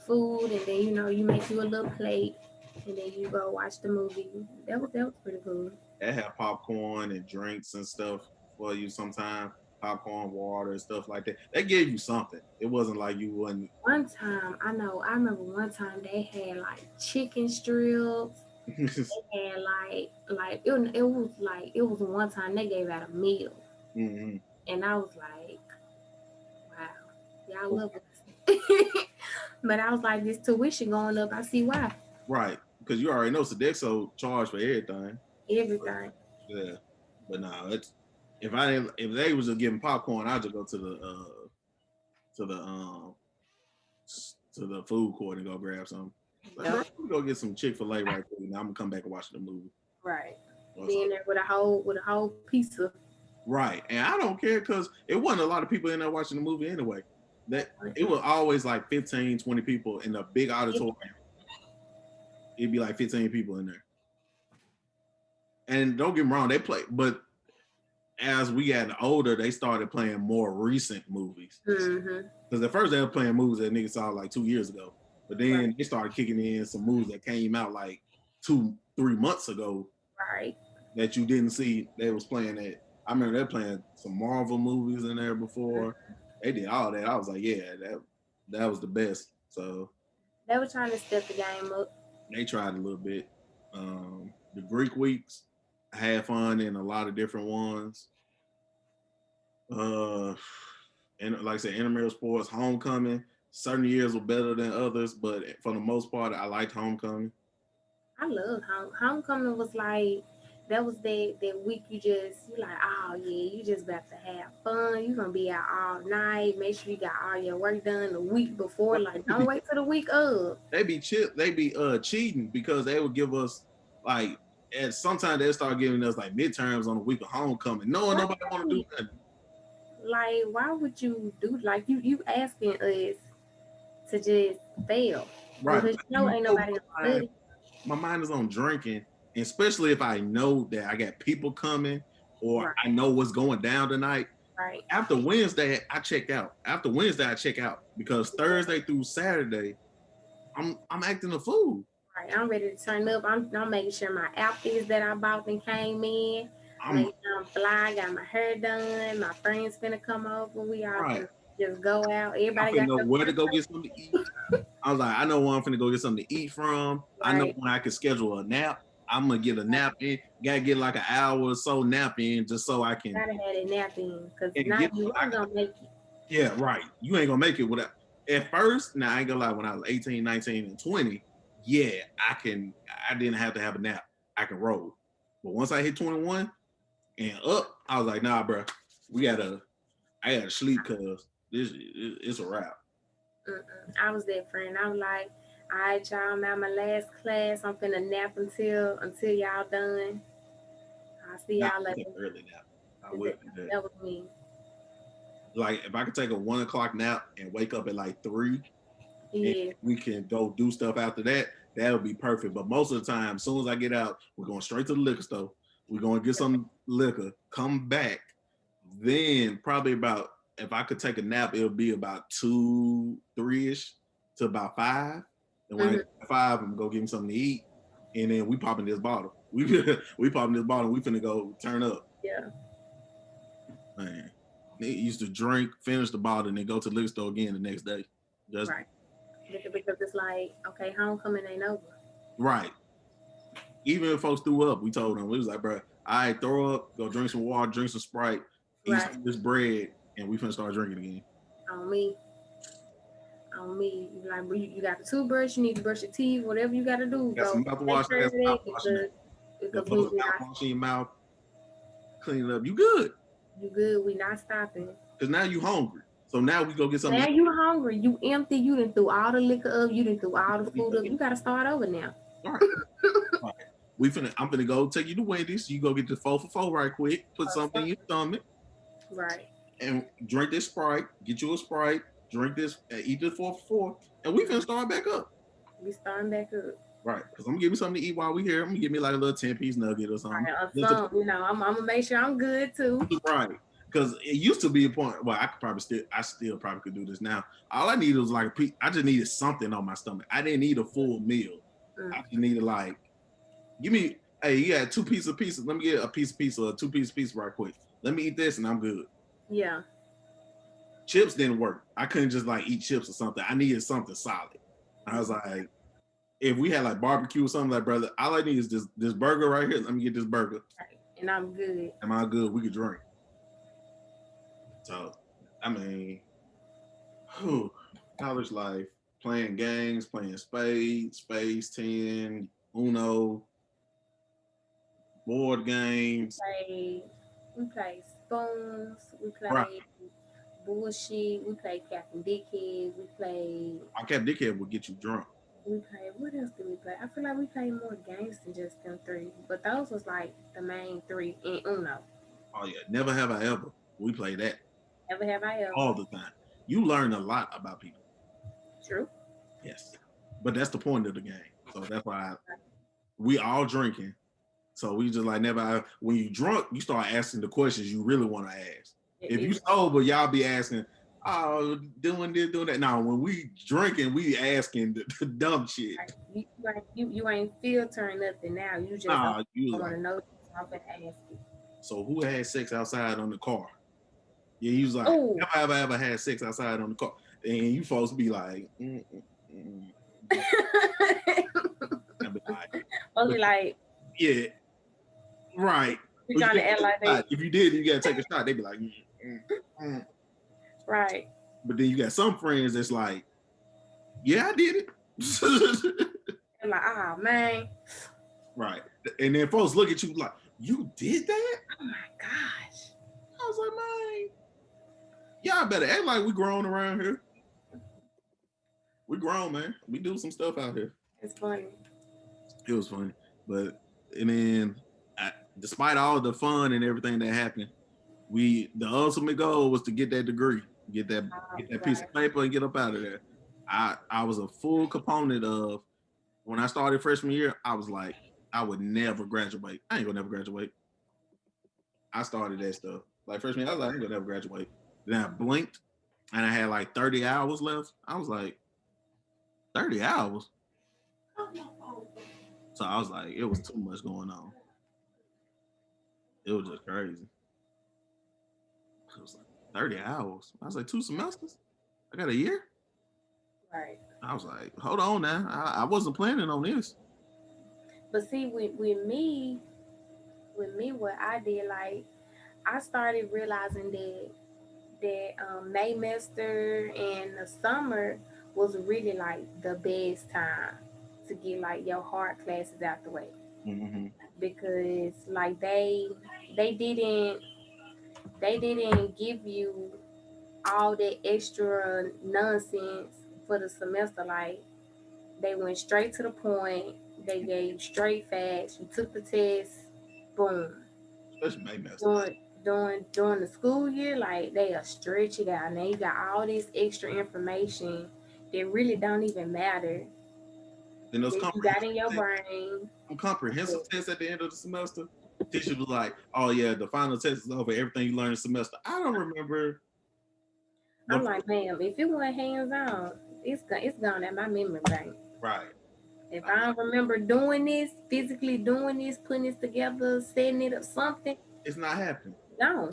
food and then you make you a little plate and then you go watch the movie. That was pretty cool. They had popcorn and drinks and stuff for you sometimes. Popcorn, water, and stuff like that. They gave you something. It wasn't like you wasn't. One time I remember one time they had like chicken strips. They had it was one time they gave out a meal hmm and I was like, wow, y'all love us. But I was like, this tuition going up. I see why. Right, because you already know Sodexo charged for everything. Everything. Yeah, but no, it's if they was just giving popcorn, I'd just go to the to the food court and go grab some. Like, bro, Yep. I'm gonna go get some Chick-fil-A right quick. Now I'm gonna come back and watch the movie. Right. Or Being something. there with a whole pizza. Right, and I don't care because it wasn't a lot of people in there watching the movie anyway. That it was always like 15, 20 people in a big auditorium. It'd be like 15 people in there. And don't get me wrong, they play, but as we got older, they started playing more recent movies. Mm-hmm. Because at first they were playing movies that niggas saw like 2 years ago, but then Right. they started kicking in some movies that came out like 2, 3 months ago Right. that you didn't see. They was playing it. I remember they playing some Marvel movies in there before. They did all that. I was like, yeah, that was the best. So They were trying to step the game up. they tried a little bit. The Greek weeks, I had fun in a lot of different ones. Uh, and like I said, intramural sports, homecoming. Certain years were better than others, but for the most part, I liked homecoming. I love homecoming was like that was that week you like, oh yeah, you just about to have fun. You gonna be out all night. Make sure you got all your work done the week before. Like don't wait till the week of. They be cheating because they would give us like and sometimes they start giving us like midterms on the week of homecoming, knowing nobody want to do Right. nothing. Like why would you do like you asking us to just fail Right. because ain't nobody gonna study. My mind is on drinking, especially if I know that I got people coming or I Right. know what's going down tonight. Right. After Wednesday, I check out. After Wednesday, I check out because Thursday through Saturday, I'm acting a fool. Right. I'm ready to turn up. I'm making sure my outfits that I bought and came in. I'm Making sure I'm fly. Got my hair done. My friends finna come over. We all right. finna just go out. I Everybody finna got know their where to go place. get something to eat. I was like, I know where I'm finna go get something to eat from. I know Right. when I can schedule a nap. I'm gonna get a nap in. Gotta get like an hour or so nap in just so I can Gotta have that nap in because and now get you what I ain't got. gonna make it. Yeah, right. You ain't gonna make it without at first. Now I ain't gonna lie, when I was 18, 19, and 20, yeah, I didn't have to have a nap. I can roll. But once I hit 21, And up, I was like, nah, bro, we gotta. I gotta sleep because it's a wrap. I was that friend. I was like, all right, y'all, I'm at my last class. I'm finna nap until y'all done. I'll see Nah, y'all I take later. an early nap. I That, would do that. that was me. Like if I could take a 1 o'clock nap and wake up at like 3, and Yeah, we can go do stuff after that, that would be perfect. But most of the time, as soon as I get out, we're going straight to the liquor store. We're going to get some liquor, come back. Then probably about, if I could take a nap, it'll be about 2, 3-ish to about 5. And when I hmm get to 5, I'm going to give me something to eat. And then we popping this bottle. We popping this bottle. We finna go turn up. yeah, Man, they used to drink, finish the bottle, and then go to the liquor store again the next day. Just right. Because it's like, okay, homecoming ain't over. right. Even if folks threw up, we told them, we was like, bro, I right, throw up, go drink some water, drink some Sprite, eat Right. some of this bread, and we finna start drinking again. On me. On me. You like you got the toothbrush, you need to brush your teeth, whatever you gotta do, Got go some take mouthwash, care add of some it mouthwash in there. Go because put some we not mouthwash in your mouth, clean it up. You good. you good, we not stopping. Because now you hungry. So now we go get something Now to eat. you hungry, you empty, you done threw all the liquor up, you done threw all the food up. You gotta start over now. All right. All right. I'm finna go take you to Wendy's. You go get the 4 for 4 right quick, put Or something in your something. stomach, Right. and drink this Sprite. Get you a Sprite, drink this, and eat this 4 for 4, and we finna start back up. We starting back up. Right. Because I'm gonna give me something to eat while we here. I'm gonna give me like a little 10-piece nugget or something. Right. Or Just to, some, I'm gonna make sure I'm good too. right. Because it used to be a point. Well, I still probably could do this now. All I needed was like a piece. I just needed something on my stomach. I didn't need a full meal. I Mm. just needed like, give me, hey, you got 2 pieces of pizza. Let me get a piece of pizza or 2 pieces of pizza right quick. Let me eat this and I'm good. Yeah. Chips didn't work. I couldn't just like eat chips or something. I needed something solid. I was like, if we had like barbecue or something, like, brother, all I need is this burger right here. Let me get this burger. Right. And I'm good. Am I good? We could drink. So, I mean, whew, college life, playing games, playing spades, spades 10, Uno, board We games. played we played spoons, we Right. played bullshit, we played Captain Dickhead, I kept dickhead would get you drunk. we played what else did we play? I feel like we played more games than just them three. But those was like the main three in Uno. Oh yeah, never have I ever. We play that Never have I all ever. the time. You learn a lot about people. True. Yes. But that's the point of the game. So that's why we all drinking. So we just like never. When you drunk, you start asking the questions you really want to ask. If you Exactly. sober, y'all be asking, "Oh, doing this, doing that." Now, when we drinking, we asking the dumb shit. Like, you ain't filtering nothing now. You just Nah, you I was want like, to know. So I'm gonna ask you. so who had sex outside on the car? Yeah, he was like, Oh, never have I ever had sex outside on the car. And you folks be like, I be like, only but like yeah, right. we But you trying gotta to act take like a shot. they If you did, you gotta take a shot. They be like, mm. right. But then you got some friends that's like, yeah, I did it. And like, ah man, Right. And then folks look at you like, you did that? oh my gosh, I was like, man, y'all better act like we grown around here. We grown, man. We do some stuff out here. it's funny. It was funny. But, and then, despite all the fun and everything that happened, the ultimate goal was to get that degree, get that get that piece Right. of paper and get up out of there. I was a full component of when I started freshman year, I was like, I would never graduate. I ain't gonna never graduate. I started that stuff. Like freshman year, I was like, I ain't gonna never graduate. Then I blinked and I had like 30 hours left. I was like, 30 hours? So I was like, it was too much going on. It was just crazy. It was like 30 hours. I was like, 2 semesters? I got a year? Right. I was like, hold on now. I wasn't planning on this. But see, with me, what I did, like, I started realizing that Maymester and the summer was really like the best time to get like your hard classes out the way Mm-hmm. because like they didn't they didn't give you all that extra nonsense for the semester. Like they went straight to the point. They gave straight facts. You took the test, boom. Especially Maymaster. During the school year, like they'll stretch it out. Now you got all this extra information that really don't even matter Then those that you got in comprehensive your tests, brain. comprehensive tests at the end of the semester, teacher was like, "Oh yeah, the final test is over. Everything you learned in the semester." I don't remember the I'm like, ma'am, if it wasn't hands on, it's gone at my memory bank. right. If I I was don't remember doing this, physically doing this, putting this together, setting it up, something, it's not happening. no.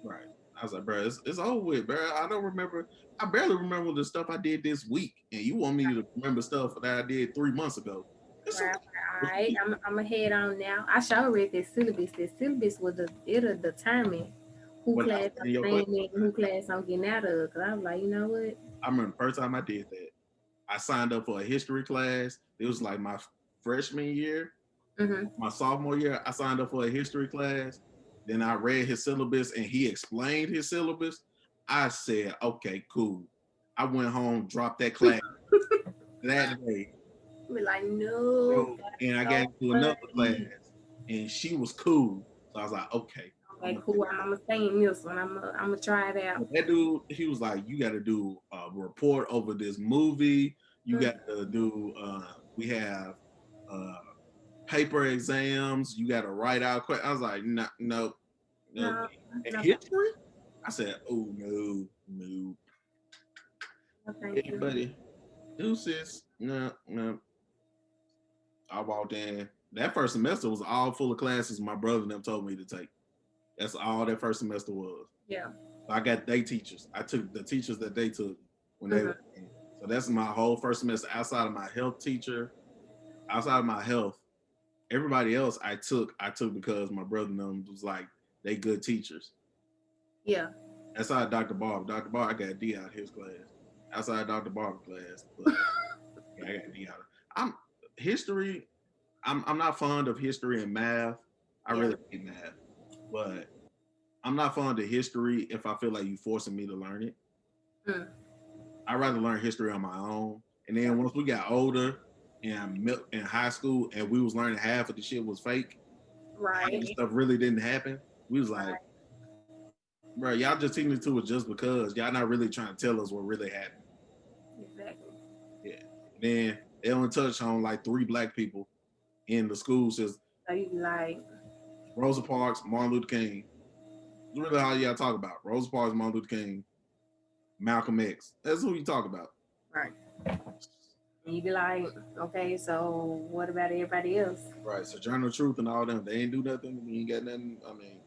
Right. I was like, bro, it's over with, bro. I don't remember. I barely remember the stuff I did this week, and you want me to remember stuff that I did 3 months ago. It's Right, all right. okay. I'm gonna head on now. I sure read that syllabus. That syllabus it'll determine who What I class said I'm in your class, staying in, who class I'm getting out of. Cause I was like, you know what? I remember the first time I did that. I signed up for a history class. It was like my freshman year, Mm-hmm. my sophomore year. I signed up for a history class. Then I read his syllabus, and he explained his syllabus. I said, okay, cool. I went home, dropped that class that day. Be like, no, So, that's and I got so into another class, funny. and she was cool. So I was like, okay. I'm Okay, gonna cool. I'm gonna stay in this one. I'm gonna try it out. but that dude, he was like, you got to do a report over this movie. You got Mm, to do. We have uh, paper exams. You got to write out. I was like, no, no, no. no, And no, history? I said, oh no, no. no, thank Hey, you. buddy, deuces. No, no. I walked in. That first semester was all full of classes my brother and them told me to take. That's all that first semester was. Yeah. So I got they teachers. I took the teachers that they took when they were Mm-hmm. in. So that's my whole first semester outside of my health teacher, outside of my health. Everybody else I took because my brother and them was like, they good teachers. Yeah. Outside Dr. Barber. Dr. Barber, I got a D out of his class. Outside Dr. Barber class. But yeah, I got a D out of I'm history, I'm not fond of history and math. I Yeah. really hate math. But I'm not fond of history if I feel like you forcing me to learn it. Mm, I'd rather learn history on my own. And yeah. then once we got older in high school and we was learning half of the shit was fake, half the Right. stuff really didn't happen, we was like, Right. bro, y'all just teaching it to us just because y'all not really trying to tell us what really happened. Exactly. Yeah. And then they only touch on like 3 black people in the school system. So you be like, Rosa Parks, Martin Luther King. That's really all y'all talk about. Rosa Parks, Martin Luther King, Malcolm X. That's who you talk about. right. And you be like, okay, so what about everybody else? Right. Sojourner Truth and all them. They ain't do nothing. We ain't got nothing. I mean,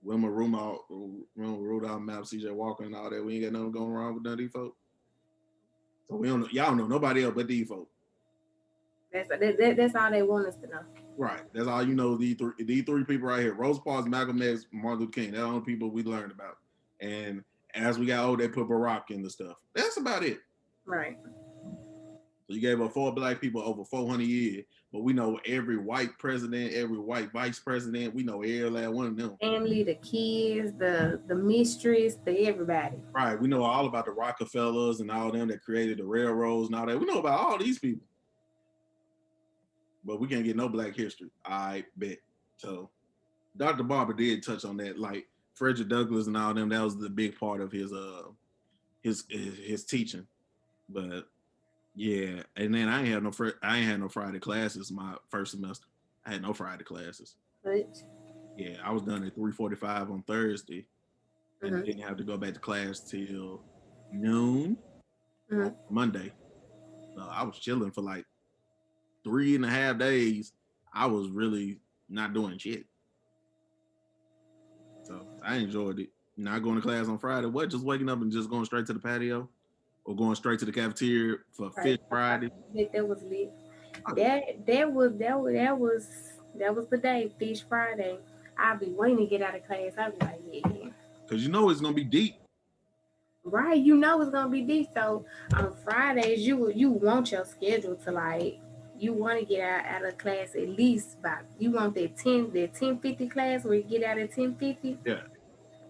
Wilma Rudolph, Map, CJ Walker, and all that. We ain't got nothing going wrong with none of these folks. So we don't know. Y'all don't know nobody else but these folks. That's all they want us to know. Right. That's all you know. These three people right here: Rosa Parks, Malcolm X, Martin Luther King. They're the only people we learned about. And as we got older, they put Barack in the stuff. That's about it. Right. So you gave up 4 black people over 400 years, but we know every white president, every white vice president. We know every last one of them. Family, the kids, the mistress, the everybody. Right. We know all about the Rockefellers and all them that created the railroads and all that. We know about all these people, but we can't get no black history. I bet. So Dr. Barber did touch on that, like Frederick Douglass and all them. That was the big part of his teaching. But yeah, and then I ain't had no Friday classes my first semester. I had no Friday classes. But Yeah, I was done at 3:45 on Thursday, and mm-hmm, didn't have to go back to class till noon mm-hmm. on Monday. So I was chilling for like 3.5 days. I was really not doing shit. So I enjoyed it. Not going to class on Friday. What? Just waking up and just going straight to the patio, or going straight to the cafeteria for Right. Fish Friday. That was lit. Oh, yeah. That was the day, Fish Friday. I'll be waiting to get out of class. I'll be like, yeah. Cause you know it's gonna be deep. Right, you know it's gonna be deep. So on Fridays, you want your schedule to like, you want to get out of class at least by you want that 10:50 class where you get out at 10:50. Yeah.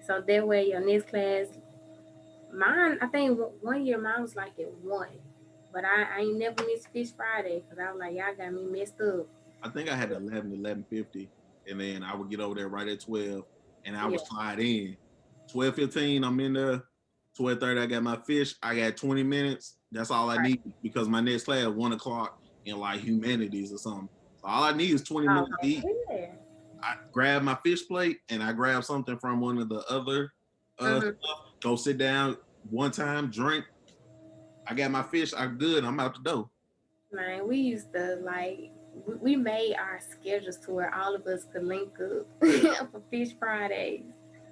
So that way your next class, mine I think one year mine was like at 1, but I ain't never missed Fish Friday because I was like y'all got me messed up. I think I had 11 to 11:50, and then I would get over there right at 12, and I Yeah. would slide in. 12:15, I'm in there. 12:30, I got my fish. I got 20 minutes. That's all I Right. need because my next class 1 o'clock in like humanities or something. So all I need is 20 minutes to eat. Okay. Yeah. I grab my fish plate and I grab something from one of the other Mm-hmm. stuff. Go sit down one time, drink. I got my fish. I'm good. I'm out the door. Man, we used to like we made our schedules to where all of us could link up for Fish Fridays.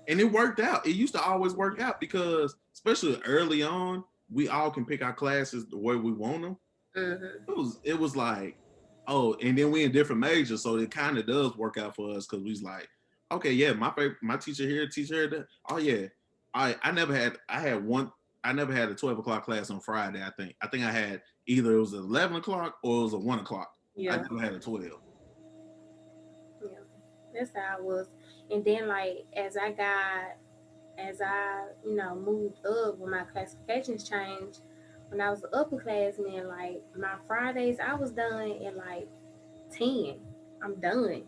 And it worked out. It used to always work out because, especially early on, we all can pick our classes the way we want them. Mm-hmm. It was like, oh, and then we in different majors, so it kind of does work out for us because we's like, okay, yeah, my teacher here, teacher here, that. Oh yeah, I had one. I never had a 12 o'clock class on Friday. I think I had either it was 11 o'clock or it was a 1 o'clock. I Yeah. never had a 12. Yeah. That's how it was. And then like as I moved up when my classifications changed, when I was an upperclassman, like my Fridays I was done at like 10. I'm done.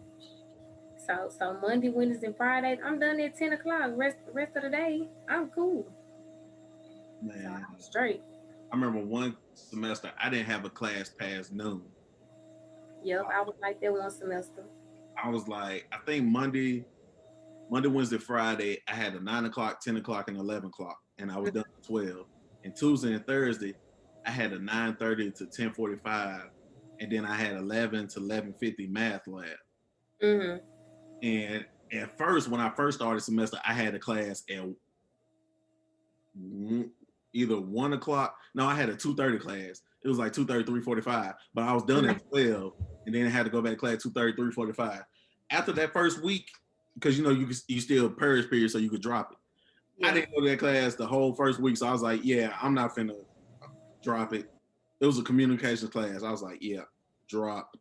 So Monday, Wednesdays, and Fridays, I'm done at 10 o'clock. Rest of the day, I'm cool. So Man, I'm straight. I remember one semester I didn't have a class past noon. Yep, I was like that one semester. I was like, I think Monday, Wednesday, Friday, I had a 9 o'clock, 10 o'clock, and 11 o'clock, and I was done at 12. And Tuesday and Thursday, I had a 9:30 to 10:45, and then I had 11 to 11:50 math lab. Mm-hmm. And at first, when I first started semester, I had a class at either 1 o'clock. No, I had a 2:30 class. It was like 2:30, 3:45, but I was done at 12, and then I had to go back to class 2:30, 3:45. After that first week, because you still purge period, so you could drop it. I Yeah. didn't go to that class the whole first week, so I was like, yeah, I'm not finna drop it. It was a communications class. I was like, yeah, drop.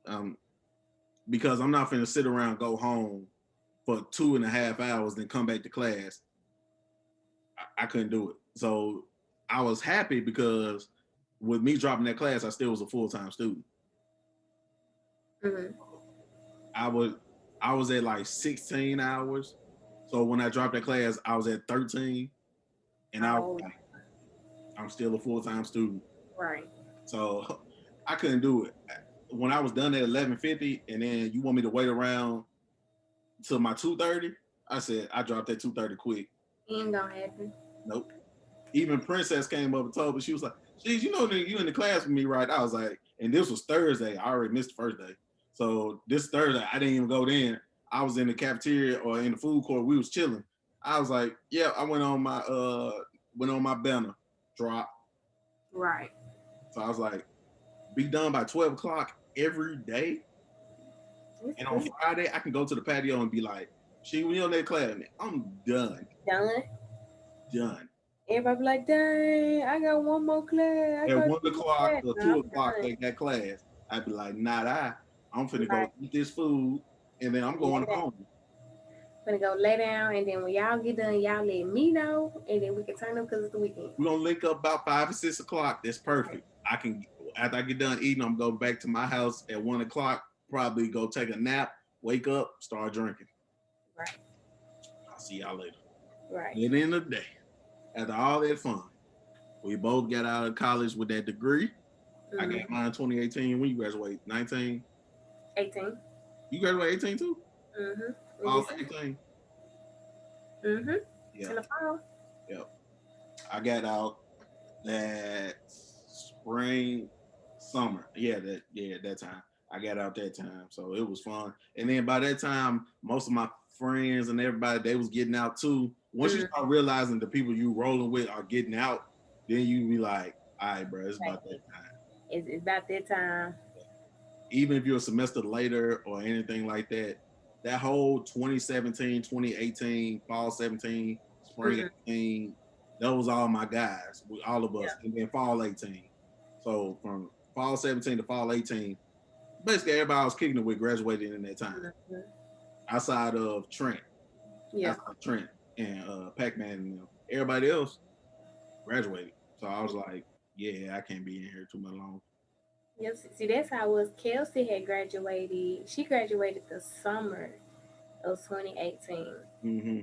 Um, because I'm not finna sit around, go home for 2.5 hours, then come back to class. I couldn't do it. So I was happy because with me dropping that class, I still was a full-time student. Mm-hmm. I was I was at like 16 hours. So when I dropped that class, I was at 13, and Oh, I'm still a full-time student. right. So I couldn't do it. When I was done at 11:50, and then you want me to wait around till my 2:30, I said I dropped that 2:30 quick. Ain't gonna happen. Nope. Even Princess came up and told me, she was like, "Geez, you know that you in the class with me, right?" I was like, and this was Thursday. I already missed the first day, so this Thursday I didn't even go in. I was in the cafeteria or in the food court. We was chilling. I was like, "Yeah," I went on my banner drop. Right. So I was like, "Be done by 12 o'clock every day." It's And on good. Friday, I can go to the patio and be like, "She, we on that class." I'm done, Done. done. Everybody be like, dang, I got one more class. I At got one two more o'clock classes. or No, two I'm o'clock, done. they got class. I'd be like, "Not I. I'm finna go Right. eat this food, and then I'm Lay going down. home." Gonna go lay down, and then when y'all get done, y'all let me know, and then we can turn up because it's the weekend. We're gonna link up about 5 or 6 o'clock. That's perfect. I can After I get done eating, I'm going back to my house at 1 o'clock. Probably go take a nap, wake up, start drinking. Right. I'll see y'all later. Right. At the end of the day, after all that fun, we both got out of college with that degree. I Mm-hmm. got mine 2018. When you graduate? 19? 18. You graduate 18 too? Mm-hmm. In All December. 18? Mm-hmm. Yeah. In the fall. Yep. I got out that spring, summer. That time. I got out that time. So it was fun. And then by that time, most of my friends and everybody, they was getting out too. Once you Mm-hmm. start realizing the people you rolling with are getting out, then you be like, all right, bro, it's Like, about that time. it's about that time. Even if you're a semester later or anything like that, that whole 2017, 2018, fall 17, spring Mm-hmm. 18, those all my guys, all of Yeah. us, and then fall 18. So from fall 17 to fall 18. Basically, everybody I was kicking it with graduated in that time. Mhm. Outside of Trent, Yeah. outside of Trent and Pac-Man and them. Everybody else graduated. So I was like, yeah, I can't be in here too much longer. Yes. See, that's how it was. Kelsey had graduated. She graduated the summer of 2018. Mm-hmm.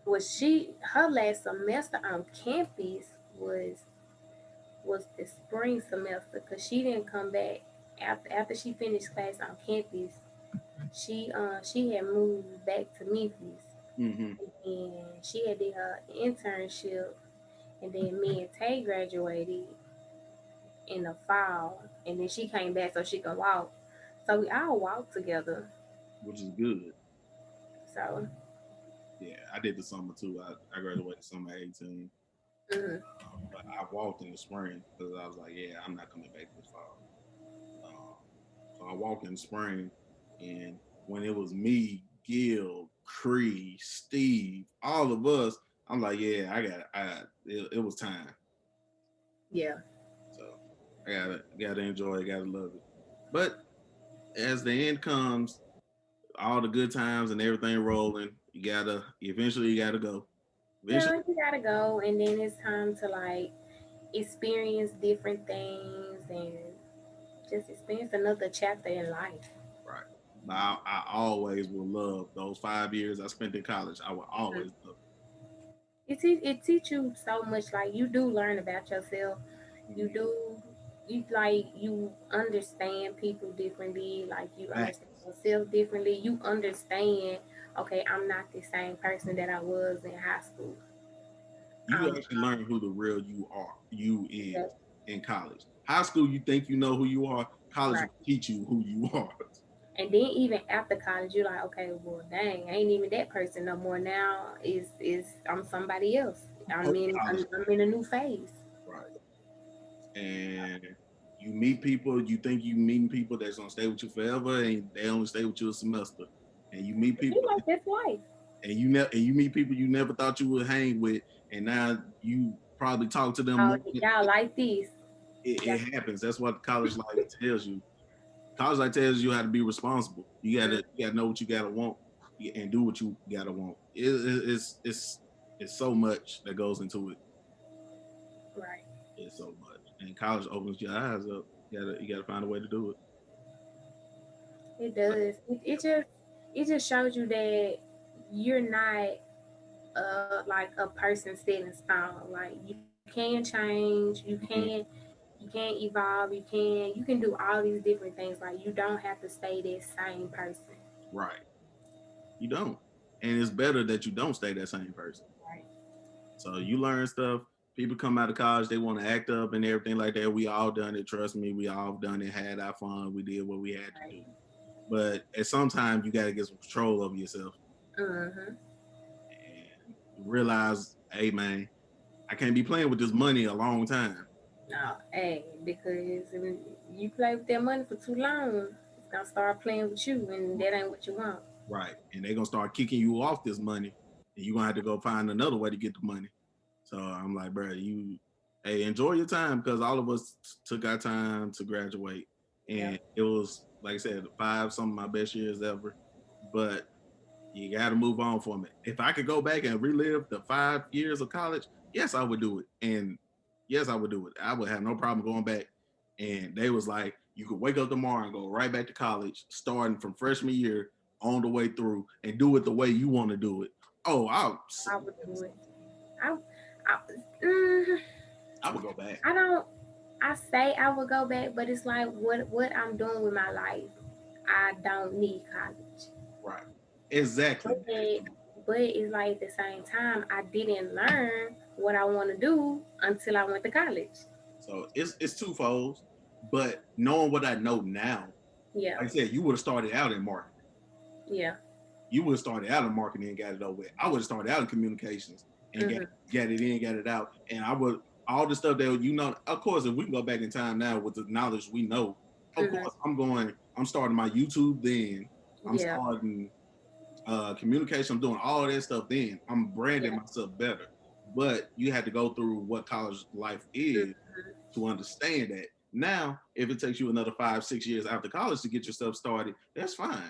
Was she her last semester on campus was the spring semester because she didn't come back after she finished class on campus. She had moved back to Memphis Mm-hmm. and she had did her internship and then me and Tay graduated in the fall and then she came back so she could walk. So we all walked together. Which is good. So Yeah, I did the summer too. I graduated summer 18. mhm. But I walked in the spring because I was like, yeah, I'm not coming back this fall. So I walked in the spring, and when it was me, Gil, Cree, Steve, all of us, I'm like, yeah, it was time. Yeah. So I gotta enjoy it, gotta love it. But as the end comes, all the good times and everything rolling, you gotta go. Eventually, Yeah, you gotta go and then it's time to like experience different things and just experience another chapter in life. right. But I always will love those 5 years I spent in college. I will Mhm. always love It teach you so much. Like you do learn about yourself. You it. do you understand people differently. Like you understand Facts. yourself differently. You understand. Okay, I'm not the same person that I was in high school. You actually learn who the real you is That, in college. High school, you think you know who you are. College right. will teach you who you are. And then even after college, you're like, okay, well, dang, I ain't even that person no more. Now is I'm somebody else. Post college, I'm in a new phase. right? And you meet people. You think you meeting people that's gonna stay with you forever, and they only stay with you a semester. And you meet You people, like that's life. and you meet people you never thought you would hang with, and now you probably talk to them Oh, more. y'all like this. Y'all, It happens. That's what college life tells you. College life tells you how to be responsible. You gotta know what you gotta want and do what you gotta want. It's so much that goes into it. right. It's so much, and college opens your eyes up. You gotta find a way to do it. It But does. It just shows you that you're not like a person set in stone. Like you can change. mhm, You can evolve. You can do all these different things. Like you don't have to stay that same person. right, you don't, and it's better that you don't stay that same person. Right. So you learn stuff. People come out of college, they want to act up and everything like that. We all done it. Trust me, we all done it. Had our fun. We did what we had to Right. do. But at some time, you got to get some control over yourself Mm-hmm. and realize, hey man, I can't be playing with this money a long time. No, hey, because when you play with that money for too long, it's gonna start playing with you, and that ain't what you want. Right. And they're gonna start kicking you off this money. And you're gonna have to go find another way to get the money. So I'm like, bro, hey, enjoy your time because all of us took our time to graduate. Yeah. And it was, like I said, some of my best years ever. But you got to move on from it. If I could go back and relive the 5 years of college, yes, I would do it. And yes, I would do it. I would have no problem going back. And they was like, you could wake up tomorrow and go right back to college, starting from freshman year on the way through, and do it the way you want to do it. Oh, I would do it. I, mm, I would go back. I don't. I say I would go back, but it's like what I'm doing with my life. I don't need college. Right. Exactly. But but it's like at the same time, I didn't learn what I want to do until I went to college. So it's twofold. But knowing what I know now, Yeah. like I said, you would have started out in marketing. Yeah. You would have started out in marketing and got it over with. I would have started out in communications and Mhm. got it in, got it out. And I would all the stuff that of course, if we can go back in time now with the knowledge we know, of Mhm. course, I'm starting my YouTube then. I'm Yeah. starting communication. I'm doing all that stuff then. I'm branding Yeah. myself better. But you had to go through what college life is Mhm. to understand that. Now, if it takes you another 5, 6 years after college to get yourself started, that's fine.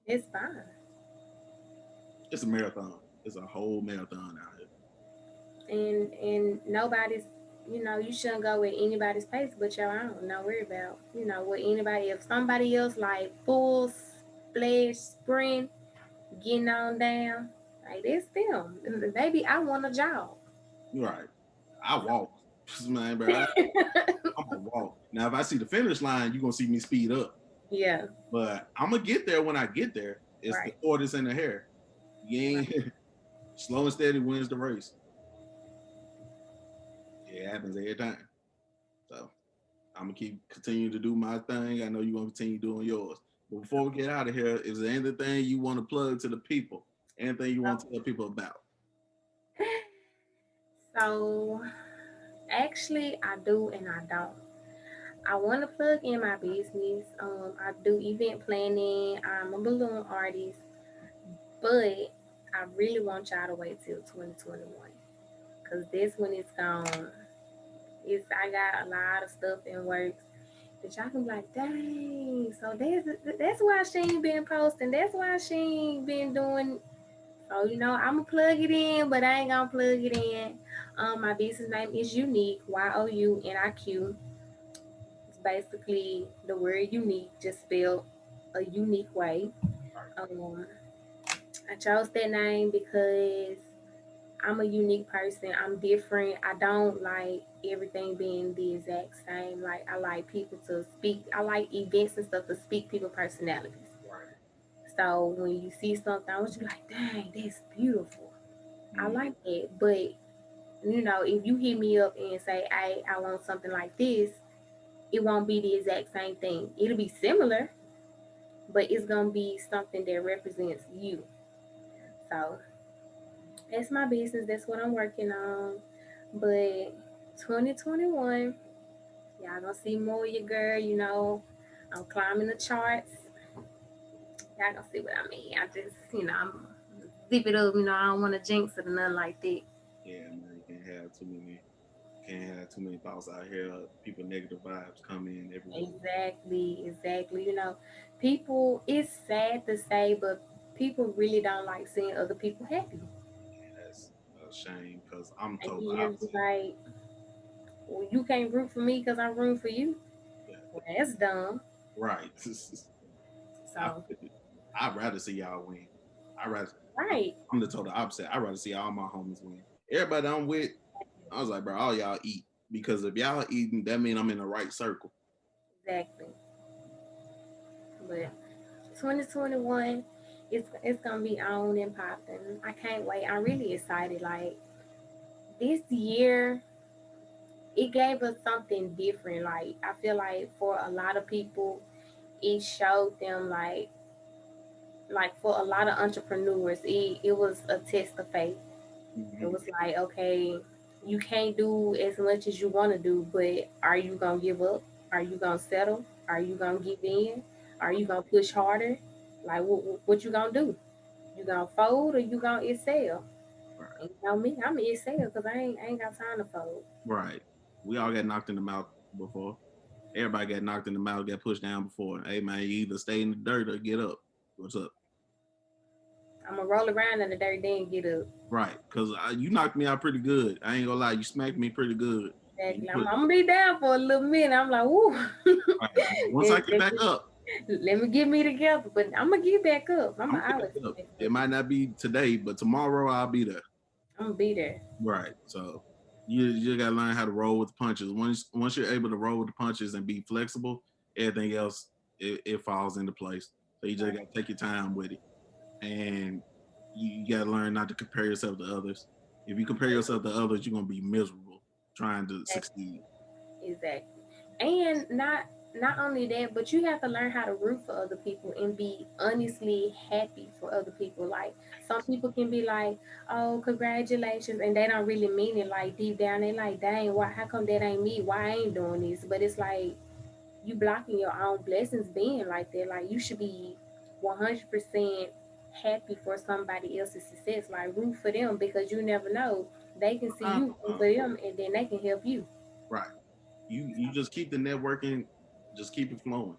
It's fine. It's a marathon. It's a whole marathon out here. And nobody's, you shouldn't go with anybody's pace but your own. Don't worry about, what anybody, if somebody else like full splash sprint, getting on down, like this them. Maybe I want a job. Right. I walk. Man, bro, I'm gonna walk. Now, if I see the finish line, you're gonna see me speed up. Yeah, But I'm gonna get there when I get there. It's the right, tortoise and the hare. You ain't right. slow and steady wins the race. It happens every time. So I'm gonna keep continue to do my thing. I know you're gonna continue doing yours. But before we get out of here, is there anything you want to plug to the people? Anything you want to tell people about? So actually, I do and I don't. I want to plug in my business. I do event planning. I'm a balloon artist, but I really want y'all to wait till 2021 because this one is gone. I got a lot of stuff in works that y'all can be like, dang. So that's why she ain't been posting. That's why she ain't been doing. So I'm gonna plug it in, but I ain't gonna plug it in. My business name is Unique, YOUNIQ. It's basically the word unique, just spelled a unique way. Um, I chose that name because I'm a unique person. I'm different. I don't like everything being the exact same. Like I like people to speak. I like events and stuff to speak people personalities. Right. So when you see something, I want you to be like, dang, that's beautiful. I Mm, like that. But if you hit me up and say, hey, I want something like this, it won't be the exact same thing. It'll be similar, but it's gonna be something that represents you. So that's my business. That's what I'm working on. But 2021, y'all gonna see more of your girl. I'm climbing the charts. Y'all gonna see what I mean. I just, I'm zip it up. I don't want to jinx it or nothing like that. yeah, man, you can't have too many thoughts out here. People negative vibes come in everywhere. Exactly, exactly. People. It's sad to say, but people really don't like seeing other people happy. That's a shame because I'm And told the you're just opposite. like, well, you can't root for me because I'm rooting for you. Yeah, Well, that's dumb. right. I, So, I'd rather see y'all win. I rather I'm, right, I'm the total opposite. I'd rather see all my homies win. Everybody I'm with, I was like, bro, all y'all eat. Because if y'all eating, that means I'm in the right circle. exactly. But 2021, it's gonna be on and popping. I can't wait. I'm really excited. Like this year, it gave us something different. Like I feel like for a lot of people, it showed them like for a lot of entrepreneurs, it was a test of faith. It Mm-hmm. was like, okay, you can't do as much as you want to do, but are you gonna give up? Are you gonna settle? Are you gonna give in? Are you gonna push harder? Like, what you gonna do? You gonna fold or you gonna excel? Right. And me, I'm gonna excel because I ain't got time to fold. Right. We all got knocked in the mouth before. Everybody got knocked in the mouth, got pushed down before. Hey man, you either stay in the dirt or get up. What's up? I'm gonna roll around in the dirt, then get up. Right. Because you knocked me out pretty good. I ain't gonna lie. You smacked me pretty good. And you Exactly. I'm, put I'm gonna be down for a little minute. I'm like, woo. right. Once I let, get let, back up, let me get me together. But I'm gonna get back up. I'm I'm gonna gonna get always back up. get back It up. might not be today, but tomorrow I'll be there. I'm gonna be there. Right. So you gotta learn how to roll with the punches. Once you're able to roll with the punches and be flexible, everything else it falls into place. So you just gotta take your time with it. And you gotta learn not to compare yourself to others. If you compare yourself to others, you're gonna be miserable trying to Exactly. succeed. Exactly. And not only that, but you have to learn how to root for other people and be honestly happy for other people. Like some people can be like, "Oh, congratulations," and they don't really mean it. Like deep down, they like, "Dang, why? How come that ain't me? Why I ain't doing this?" But it's like you blocking your own blessings being like that. Like you should be 100% happy for somebody else's success. Like root for them because you never know. They can see you root Uh, for them and then they can help you. right. you just keep the networking, just keep it flowing.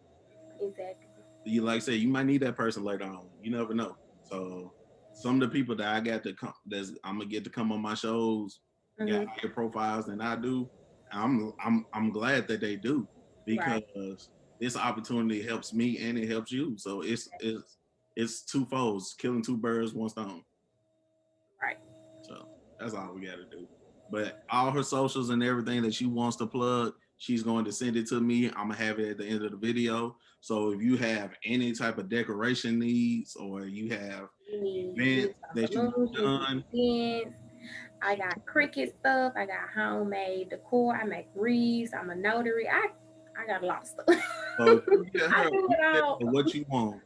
Exactly. You like I say, you might need that person later on. You never know. So some of the people that I got to come, that's I'm gonna get to come on my shows, got Mm-hmm. higher profiles than I do. I'm glad that they do Right. because this opportunity helps me and it helps you. So it's two folds, killing two birds, one stone. Right. So that's all we got to do. But all her socials and everything that she wants to plug, she's going to send it to me. I'm gonna have it at the end of the video. So if you have any type of decoration needs or you have Give me events some that you balloons, give me done, events. I got cricket stuff. I got homemade decor. I make wreaths. I'm a notary. I got a lot of stuff. so you get I her, do you it get all. her what you want.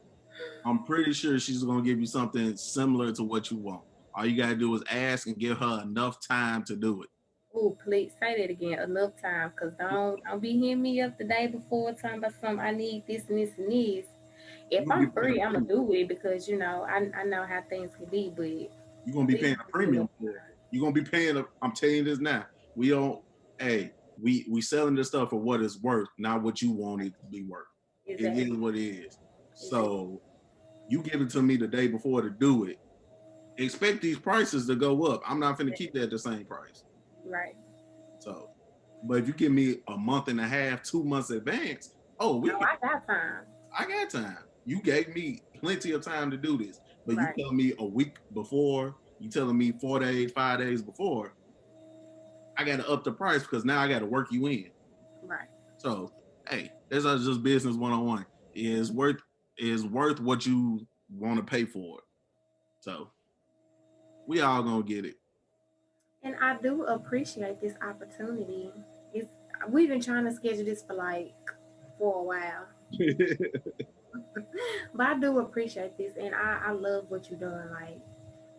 I'm pretty sure she's gonna give you something similar to what you want. All you gotta do is ask and give her enough time to do it. Oh, please say that again enough time, cause don't be hitting me up the day before talking about something. I need this and this and this. If You're gonna be I'm paying free, a I'm gonna premium. do it because I know how things can be. But You're gonna be please paying a don't give me enough premium for it. You're gonna be paying a, I'm telling you this now. We don't hey, we selling this stuff for what it's worth, not what you want it to be worth. time. It is Exactly. what it is. Exactly. So you give it to me the day before to do it. Expect these prices to go up. I'm not gonna keep that at the same price. Right. So, but if you give me a month and a half, 2 months advance, oh, we Oh, can, I got time. I got time. You gave me plenty of time to do this, but you Right. tell me a week before, you telling me 4 days, 5 days before, I got to up the price because now I got to work you in. Right. So, hey, that's just business 101. Is worth what you want to pay for it. So we all gonna get it. And I do appreciate this opportunity. It's we've been trying to schedule this for a while. But I do appreciate this and I love what you're doing. Like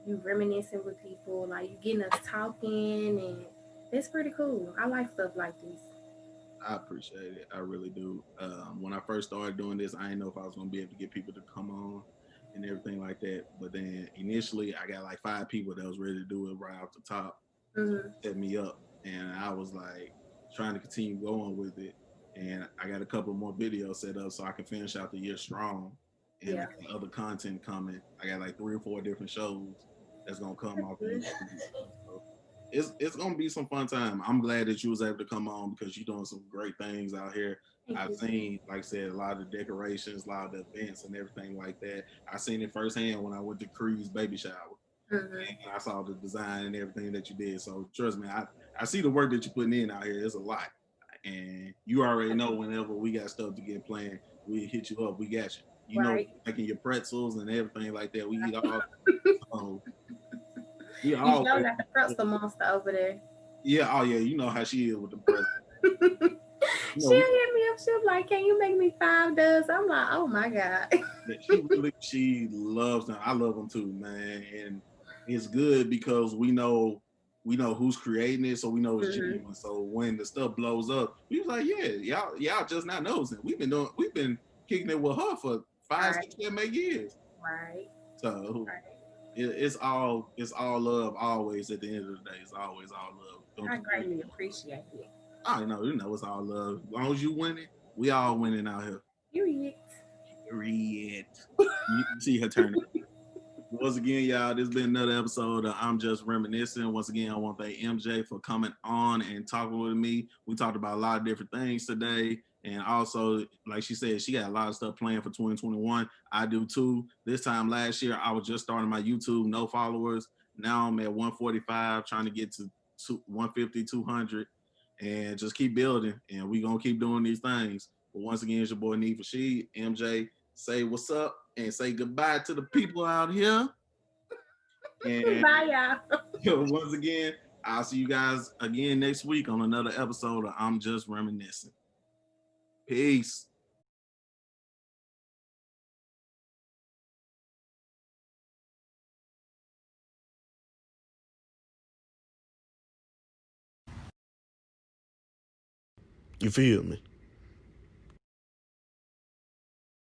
you reminiscing with people, like you getting us talking and it's pretty cool. I like stuff like this. I appreciate it. I really do. When I first started doing this, I didn't know if I was gonna be able to get people to come on and everything like that. But then initially, I got like 5 people that was ready to do it right off the top, Mm-hmm. set me up, and I was like trying to continue going with it. And I got a couple more videos set up so I can finish out the year strong. And I Yeah. got other content coming. I got like 3 or 4 different shows that's gonna come That's off good. YouTube. So it's gonna be some fun time. I'm glad that you was able to come on because you're doing some great things out here. Thank I've you. seen, like I said, a lot of the decorations, a lot of the events and everything like that. I seen it firsthand when I went to Cree's baby shower. Mm-hmm. And I saw the design and everything that you did. So trust me, I see the work that you're putting in out here. It's a lot. And you already know whenever we got stuff to get planned, we hit you up. We got you. You know, Right. making your pretzels and everything like that. We eat all. So we You always. sure got the pretzel monster over there. Yeah, oh yeah, you know how she is with the pretzels. You know, She'll hit me up. She'll be like, "Can you make me 5 dozen?" I'm like, "Oh my god." she loves them. I love them too, man. And it's good because we know who's creating it, so we know it's Mm-hmm. genuine. So when the stuff blows up, we was like, yeah, y'all just not nosing. We've been kicking it with her for five, Right. 6, 7, 8 years. Right. So Right. it's all love always at the end of the day. It's always all love. Don't I get it. greatly appreciate it. I know, it's all love. As long as you winning, we all winning out here. Period. Period. You see her turn. Once again, y'all, this has been another episode of I'm Just Reminiscing. Once again, I want to thank MJ for coming on and talking with me. We talked about a lot of different things today. And also, like she said, she got a lot of stuff planned for 2021. I do too. This time last year, I was just starting my YouTube, no followers. Now I'm at 145, trying to get to 150, 200, and just keep building. And we're going to keep doing these things. But once again, it's your boy Need for She, MJ. Say what's up and say goodbye to the people out here. And Bye, y'all. once again, I'll see you guys again next week on another episode of I'm Just Reminiscing. Peace. You feel me?